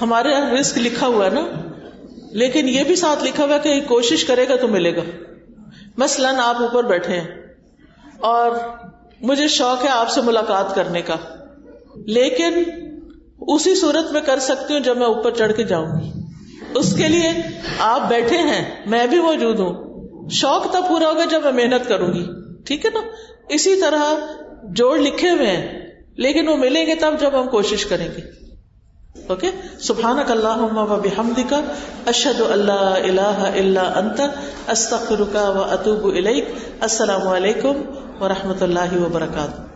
ہمارے یہاں رزق لکھا ہوا ہے نا، لیکن یہ بھی ساتھ لکھا ہوا ہے کہ کوشش کرے گا تو ملے گا. مثلاً آپ اوپر بیٹھے ہیں اور مجھے شوق ہے آپ سے ملاقات کرنے کا، لیکن اسی صورت میں کر سکتی ہوں جب میں اوپر چڑھ کے جاؤں گی. اس کے لیے آپ بیٹھے ہیں، میں بھی موجود ہوں، شوق تب پورا ہوگا جب میں محنت کروں گی. ٹھیک ہے نا؟ اسی طرح جوڑ لکھے ہوئے ہیں لیکن وہ ملیں گے تب جب ہم کوشش کریں گے. اوکے. سبحانک اللہم و بحمدک، اشہد ان لا الہ الا انت، استغفرک و اتوب الیک. السلام علیکم و رحمۃ اللہ وبرکاتہ.